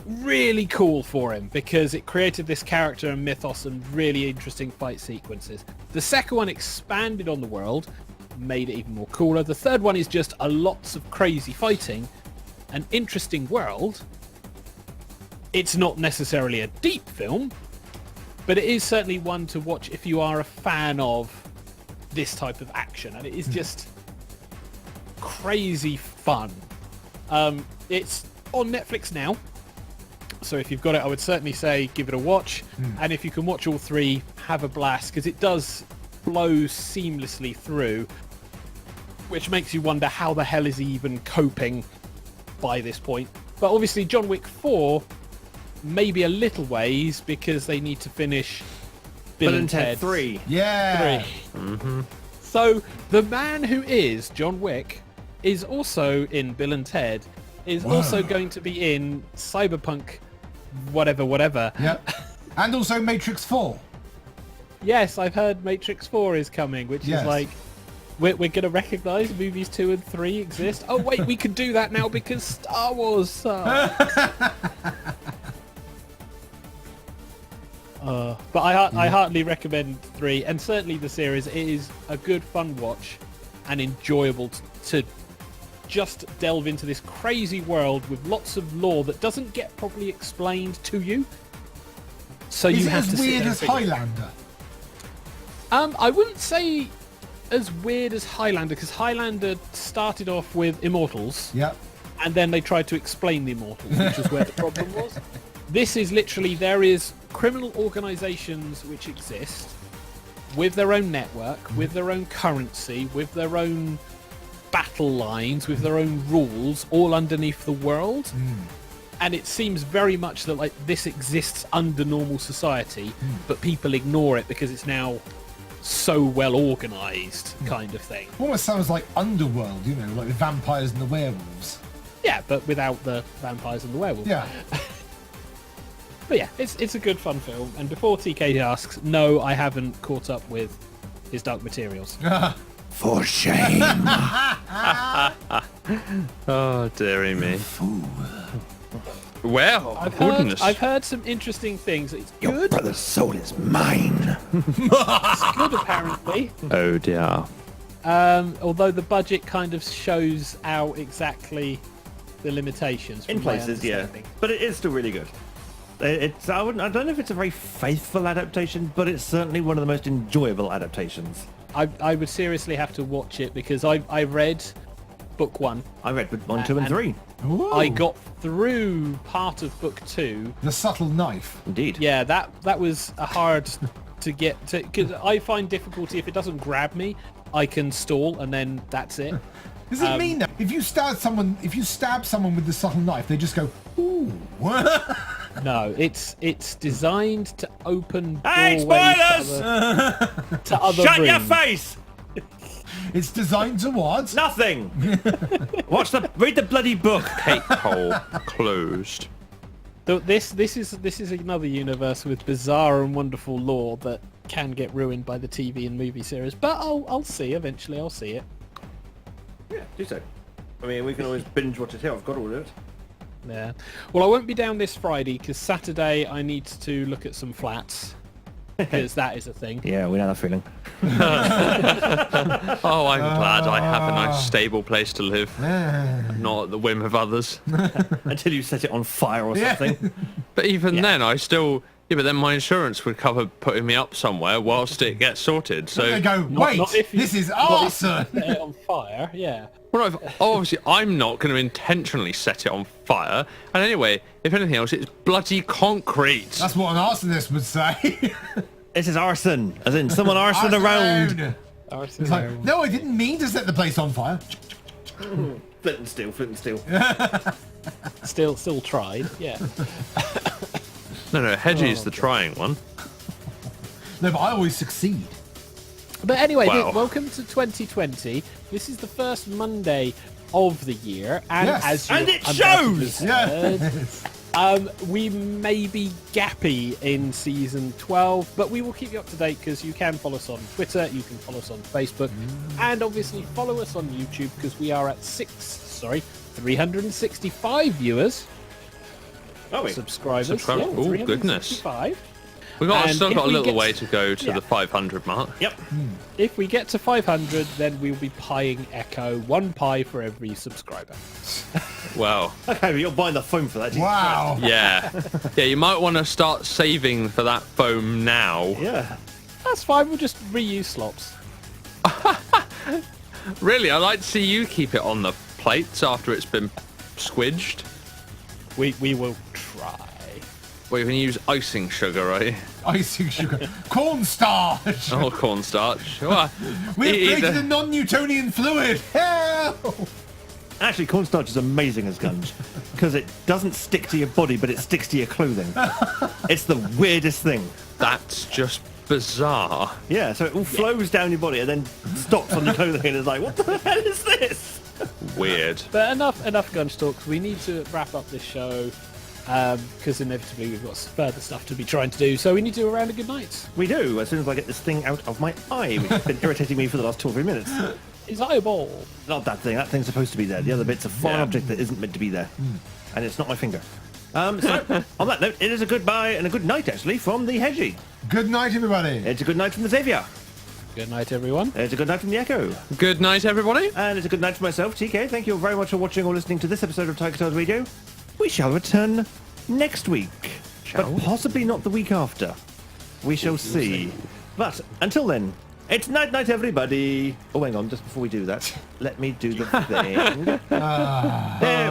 [SPEAKER 7] really cool for him because it created this character and mythos and really interesting fight sequences. The second one expanded on the world, made it even more cooler. The third one is just a lots of crazy fighting, an interesting world. It's not necessarily a deep film, but it is certainly one to watch if you are a fan of this type of action, and it is just crazy fun. It's on Netflix now, so if you've got it, I would certainly say give it a watch. And if you can watch all three, have a blast, because it does flow seamlessly through, which makes you wonder how the hell is he even coping by this point. But obviously John Wick 4 maybe a little ways because they need to finish Bill and Ted
[SPEAKER 5] 3.
[SPEAKER 2] Yeah.
[SPEAKER 7] 3. So the man who is John Wick is also in Bill and Ted, is also going to be in Cyberpunk whatever.
[SPEAKER 2] Yep. And also Matrix 4.
[SPEAKER 7] Yes, I've heard Matrix 4 is coming, which
[SPEAKER 2] Yes.
[SPEAKER 7] is like we're going to recognise movies 2 and 3 exist. Oh wait, we can do that now because Star Wars sucks. But I heartily recommend 3, and certainly the series. It is a good fun watch and enjoyable to just delve into this crazy world with lots of lore that doesn't get properly explained to you. So
[SPEAKER 2] Is
[SPEAKER 7] you
[SPEAKER 2] it
[SPEAKER 7] have
[SPEAKER 2] as
[SPEAKER 7] to sit
[SPEAKER 2] weird
[SPEAKER 7] there
[SPEAKER 2] as
[SPEAKER 7] and figure it out.
[SPEAKER 2] Highlander?
[SPEAKER 7] I wouldn't say as weird as Highlander, because Highlander started off with Immortals,
[SPEAKER 2] Yep.
[SPEAKER 7] and then they tried to explain the Immortals, which was where the problem was. This is literally, there is criminal organizations which exist with their own network, with their own currency, with their own battle lines, with their own rules, all underneath the world. And it seems very much that like this exists under normal society, but people ignore it because it's now so well organized, kind of thing.
[SPEAKER 2] Almost sounds like Underworld, you know, like the vampires and the werewolves.
[SPEAKER 7] Yeah, but without the vampires and the werewolves.
[SPEAKER 2] Yeah.
[SPEAKER 7] But yeah, it's a good fun film. And before TK asks, no, I haven't caught up with his Dark Materials.
[SPEAKER 2] For shame.
[SPEAKER 8] Oh, dearie me. Well, goodness.
[SPEAKER 7] I've heard some interesting things. It's good.
[SPEAKER 2] brother's soul is mine.
[SPEAKER 7] It's good, apparently.
[SPEAKER 8] Oh dear.
[SPEAKER 7] Although the budget kind of shows out exactly the limitations.
[SPEAKER 5] In
[SPEAKER 7] from my
[SPEAKER 5] places, yeah.
[SPEAKER 7] understanding.
[SPEAKER 5] But it is still really good. I don't know if it's a very faithful adaptation, but it's certainly one of the most enjoyable adaptations.
[SPEAKER 7] I would seriously have to watch it because I read book 1.
[SPEAKER 5] I read book 1, 2, and 3.
[SPEAKER 2] Ooh.
[SPEAKER 7] I got through part of book 2.
[SPEAKER 2] The subtle knife.
[SPEAKER 5] Indeed.
[SPEAKER 7] Yeah, that was a hard to get to, because I find difficulty if it doesn't grab me, I can stall and then that's it.
[SPEAKER 2] Does it mean that if you stab someone with the subtle knife, they just go, ooh?
[SPEAKER 7] No, it's designed to open
[SPEAKER 5] Hey,
[SPEAKER 7] doorways
[SPEAKER 5] spoilers!
[SPEAKER 7] to other
[SPEAKER 5] Shut
[SPEAKER 7] rooms.
[SPEAKER 5] your face!
[SPEAKER 2] It's designed to what?
[SPEAKER 5] Nothing! Read the bloody book.
[SPEAKER 8] Cake hole closed.
[SPEAKER 7] This is another universe with bizarre and wonderful lore that can get ruined by the TV and movie series. But I'll see eventually. I'll see it.
[SPEAKER 5] Yeah, do so. I mean, we can always binge watch it here. I've got all of it.
[SPEAKER 7] Yeah. Well, I won't be down this Friday because Saturday I need to look at some flats because that is a thing.
[SPEAKER 5] Yeah, we know that feeling.
[SPEAKER 8] Oh, I'm glad I have a nice stable place to live. Not at the whim of others.
[SPEAKER 5] Until you set it on fire or something.
[SPEAKER 8] But even then, I still... Yeah, but then my insurance would cover putting me up somewhere whilst it gets sorted. So,
[SPEAKER 2] They go, wait,
[SPEAKER 7] Not if you-
[SPEAKER 2] this is
[SPEAKER 7] not if you
[SPEAKER 2] arson.
[SPEAKER 7] set it on fire. Yeah.
[SPEAKER 8] well, obviously, I'm not going to intentionally set it on fire. And anyway, if anything else, it's bloody concrete.
[SPEAKER 2] That's what an arsonist would say.
[SPEAKER 5] This is arson, as in someone arson around.
[SPEAKER 2] It's like, no, I didn't mean to set the place on fire.
[SPEAKER 5] Flint and steel, flint and steel.
[SPEAKER 7] Still tried. Yeah.
[SPEAKER 8] No, Hedgie's the trying one.
[SPEAKER 2] No, but I always succeed.
[SPEAKER 7] But anyway,
[SPEAKER 8] Wow.
[SPEAKER 7] welcome to 2020. This is the first Monday of the year, and
[SPEAKER 2] Yes.
[SPEAKER 7] as you
[SPEAKER 5] And it
[SPEAKER 7] undoubtedly
[SPEAKER 5] shows!
[SPEAKER 7] heard, we may be gappy in season 12, but we will keep you up to date because you can follow us on Twitter, you can follow us on Facebook, and obviously follow us on YouTube because we are at 365 viewers.
[SPEAKER 5] Oh, wait.
[SPEAKER 7] Subscribers.
[SPEAKER 8] Subscribers.
[SPEAKER 7] Yeah,
[SPEAKER 8] Oh, goodness.
[SPEAKER 7] 365.
[SPEAKER 8] We've
[SPEAKER 7] And
[SPEAKER 8] still
[SPEAKER 7] if
[SPEAKER 8] got a
[SPEAKER 7] we
[SPEAKER 8] little
[SPEAKER 7] get-
[SPEAKER 8] way to go to
[SPEAKER 7] yeah.
[SPEAKER 8] the 500 mark.
[SPEAKER 5] Yep.
[SPEAKER 7] If we get to 500, then we'll be pieing Echo 1 pie for every subscriber.
[SPEAKER 8] Wow.
[SPEAKER 5] Okay, but you're buying the phone for that. Jesus
[SPEAKER 2] Wow.
[SPEAKER 8] Yeah. Yeah, you might want to start saving for that foam now.
[SPEAKER 5] Christ. Yeah.
[SPEAKER 7] That's fine, we'll just reuse slops.
[SPEAKER 8] Really, I'd like to see you keep it on the plates after it's been squidged.
[SPEAKER 7] We will try.
[SPEAKER 8] Well, you can use icing sugar, right?
[SPEAKER 2] Icing sugar. Cornstarch.
[SPEAKER 8] Oh, cornstarch. Well,
[SPEAKER 2] We have
[SPEAKER 8] either-
[SPEAKER 2] created a non-Newtonian fluid. Help!
[SPEAKER 5] Actually, cornstarch is amazing as guns because it doesn't stick to your body, but it sticks to your clothing. It's the weirdest thing.
[SPEAKER 8] That's just bizarre.
[SPEAKER 5] Yeah, so it all flows down your body and then stops on your clothing, and it's like, what the hell is this?
[SPEAKER 8] Weird.
[SPEAKER 7] But enough gun talks. We need to wrap up this show because inevitably we've got further stuff to be trying to do. So we need to do a round of good nights.
[SPEAKER 5] We do, as soon as I get this thing out of my eye, which has been irritating me for the last 2 or 3 minutes.
[SPEAKER 7] His eyeball.
[SPEAKER 5] Not that thing. That thing's supposed to be there. The other bit's a foreign
[SPEAKER 8] Yeah.
[SPEAKER 5] object that isn't meant to be there. And it's not my finger. So, on that note, it is a goodbye and a good night, actually, from the Hedgie.
[SPEAKER 2] Good night, everybody.
[SPEAKER 5] It's a good night from the Xavier.
[SPEAKER 7] Good night, everyone.
[SPEAKER 5] It's a good night from the Echo.
[SPEAKER 8] Good night, everybody.
[SPEAKER 5] And it's a good night for myself, TK. Thank you very much for watching or listening to this episode of TigerTails Radio. We shall return next week.
[SPEAKER 8] Shall
[SPEAKER 5] but
[SPEAKER 8] we?
[SPEAKER 5] possibly not the week after. We shall see. But until then, it's night-night, everybody. Oh, hang on, just before we do that, let me do the thing. There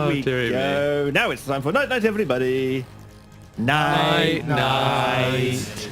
[SPEAKER 8] Oh,
[SPEAKER 5] we
[SPEAKER 8] dearie
[SPEAKER 5] go. Now it's time for night-night, everybody. Night.
[SPEAKER 8] Night.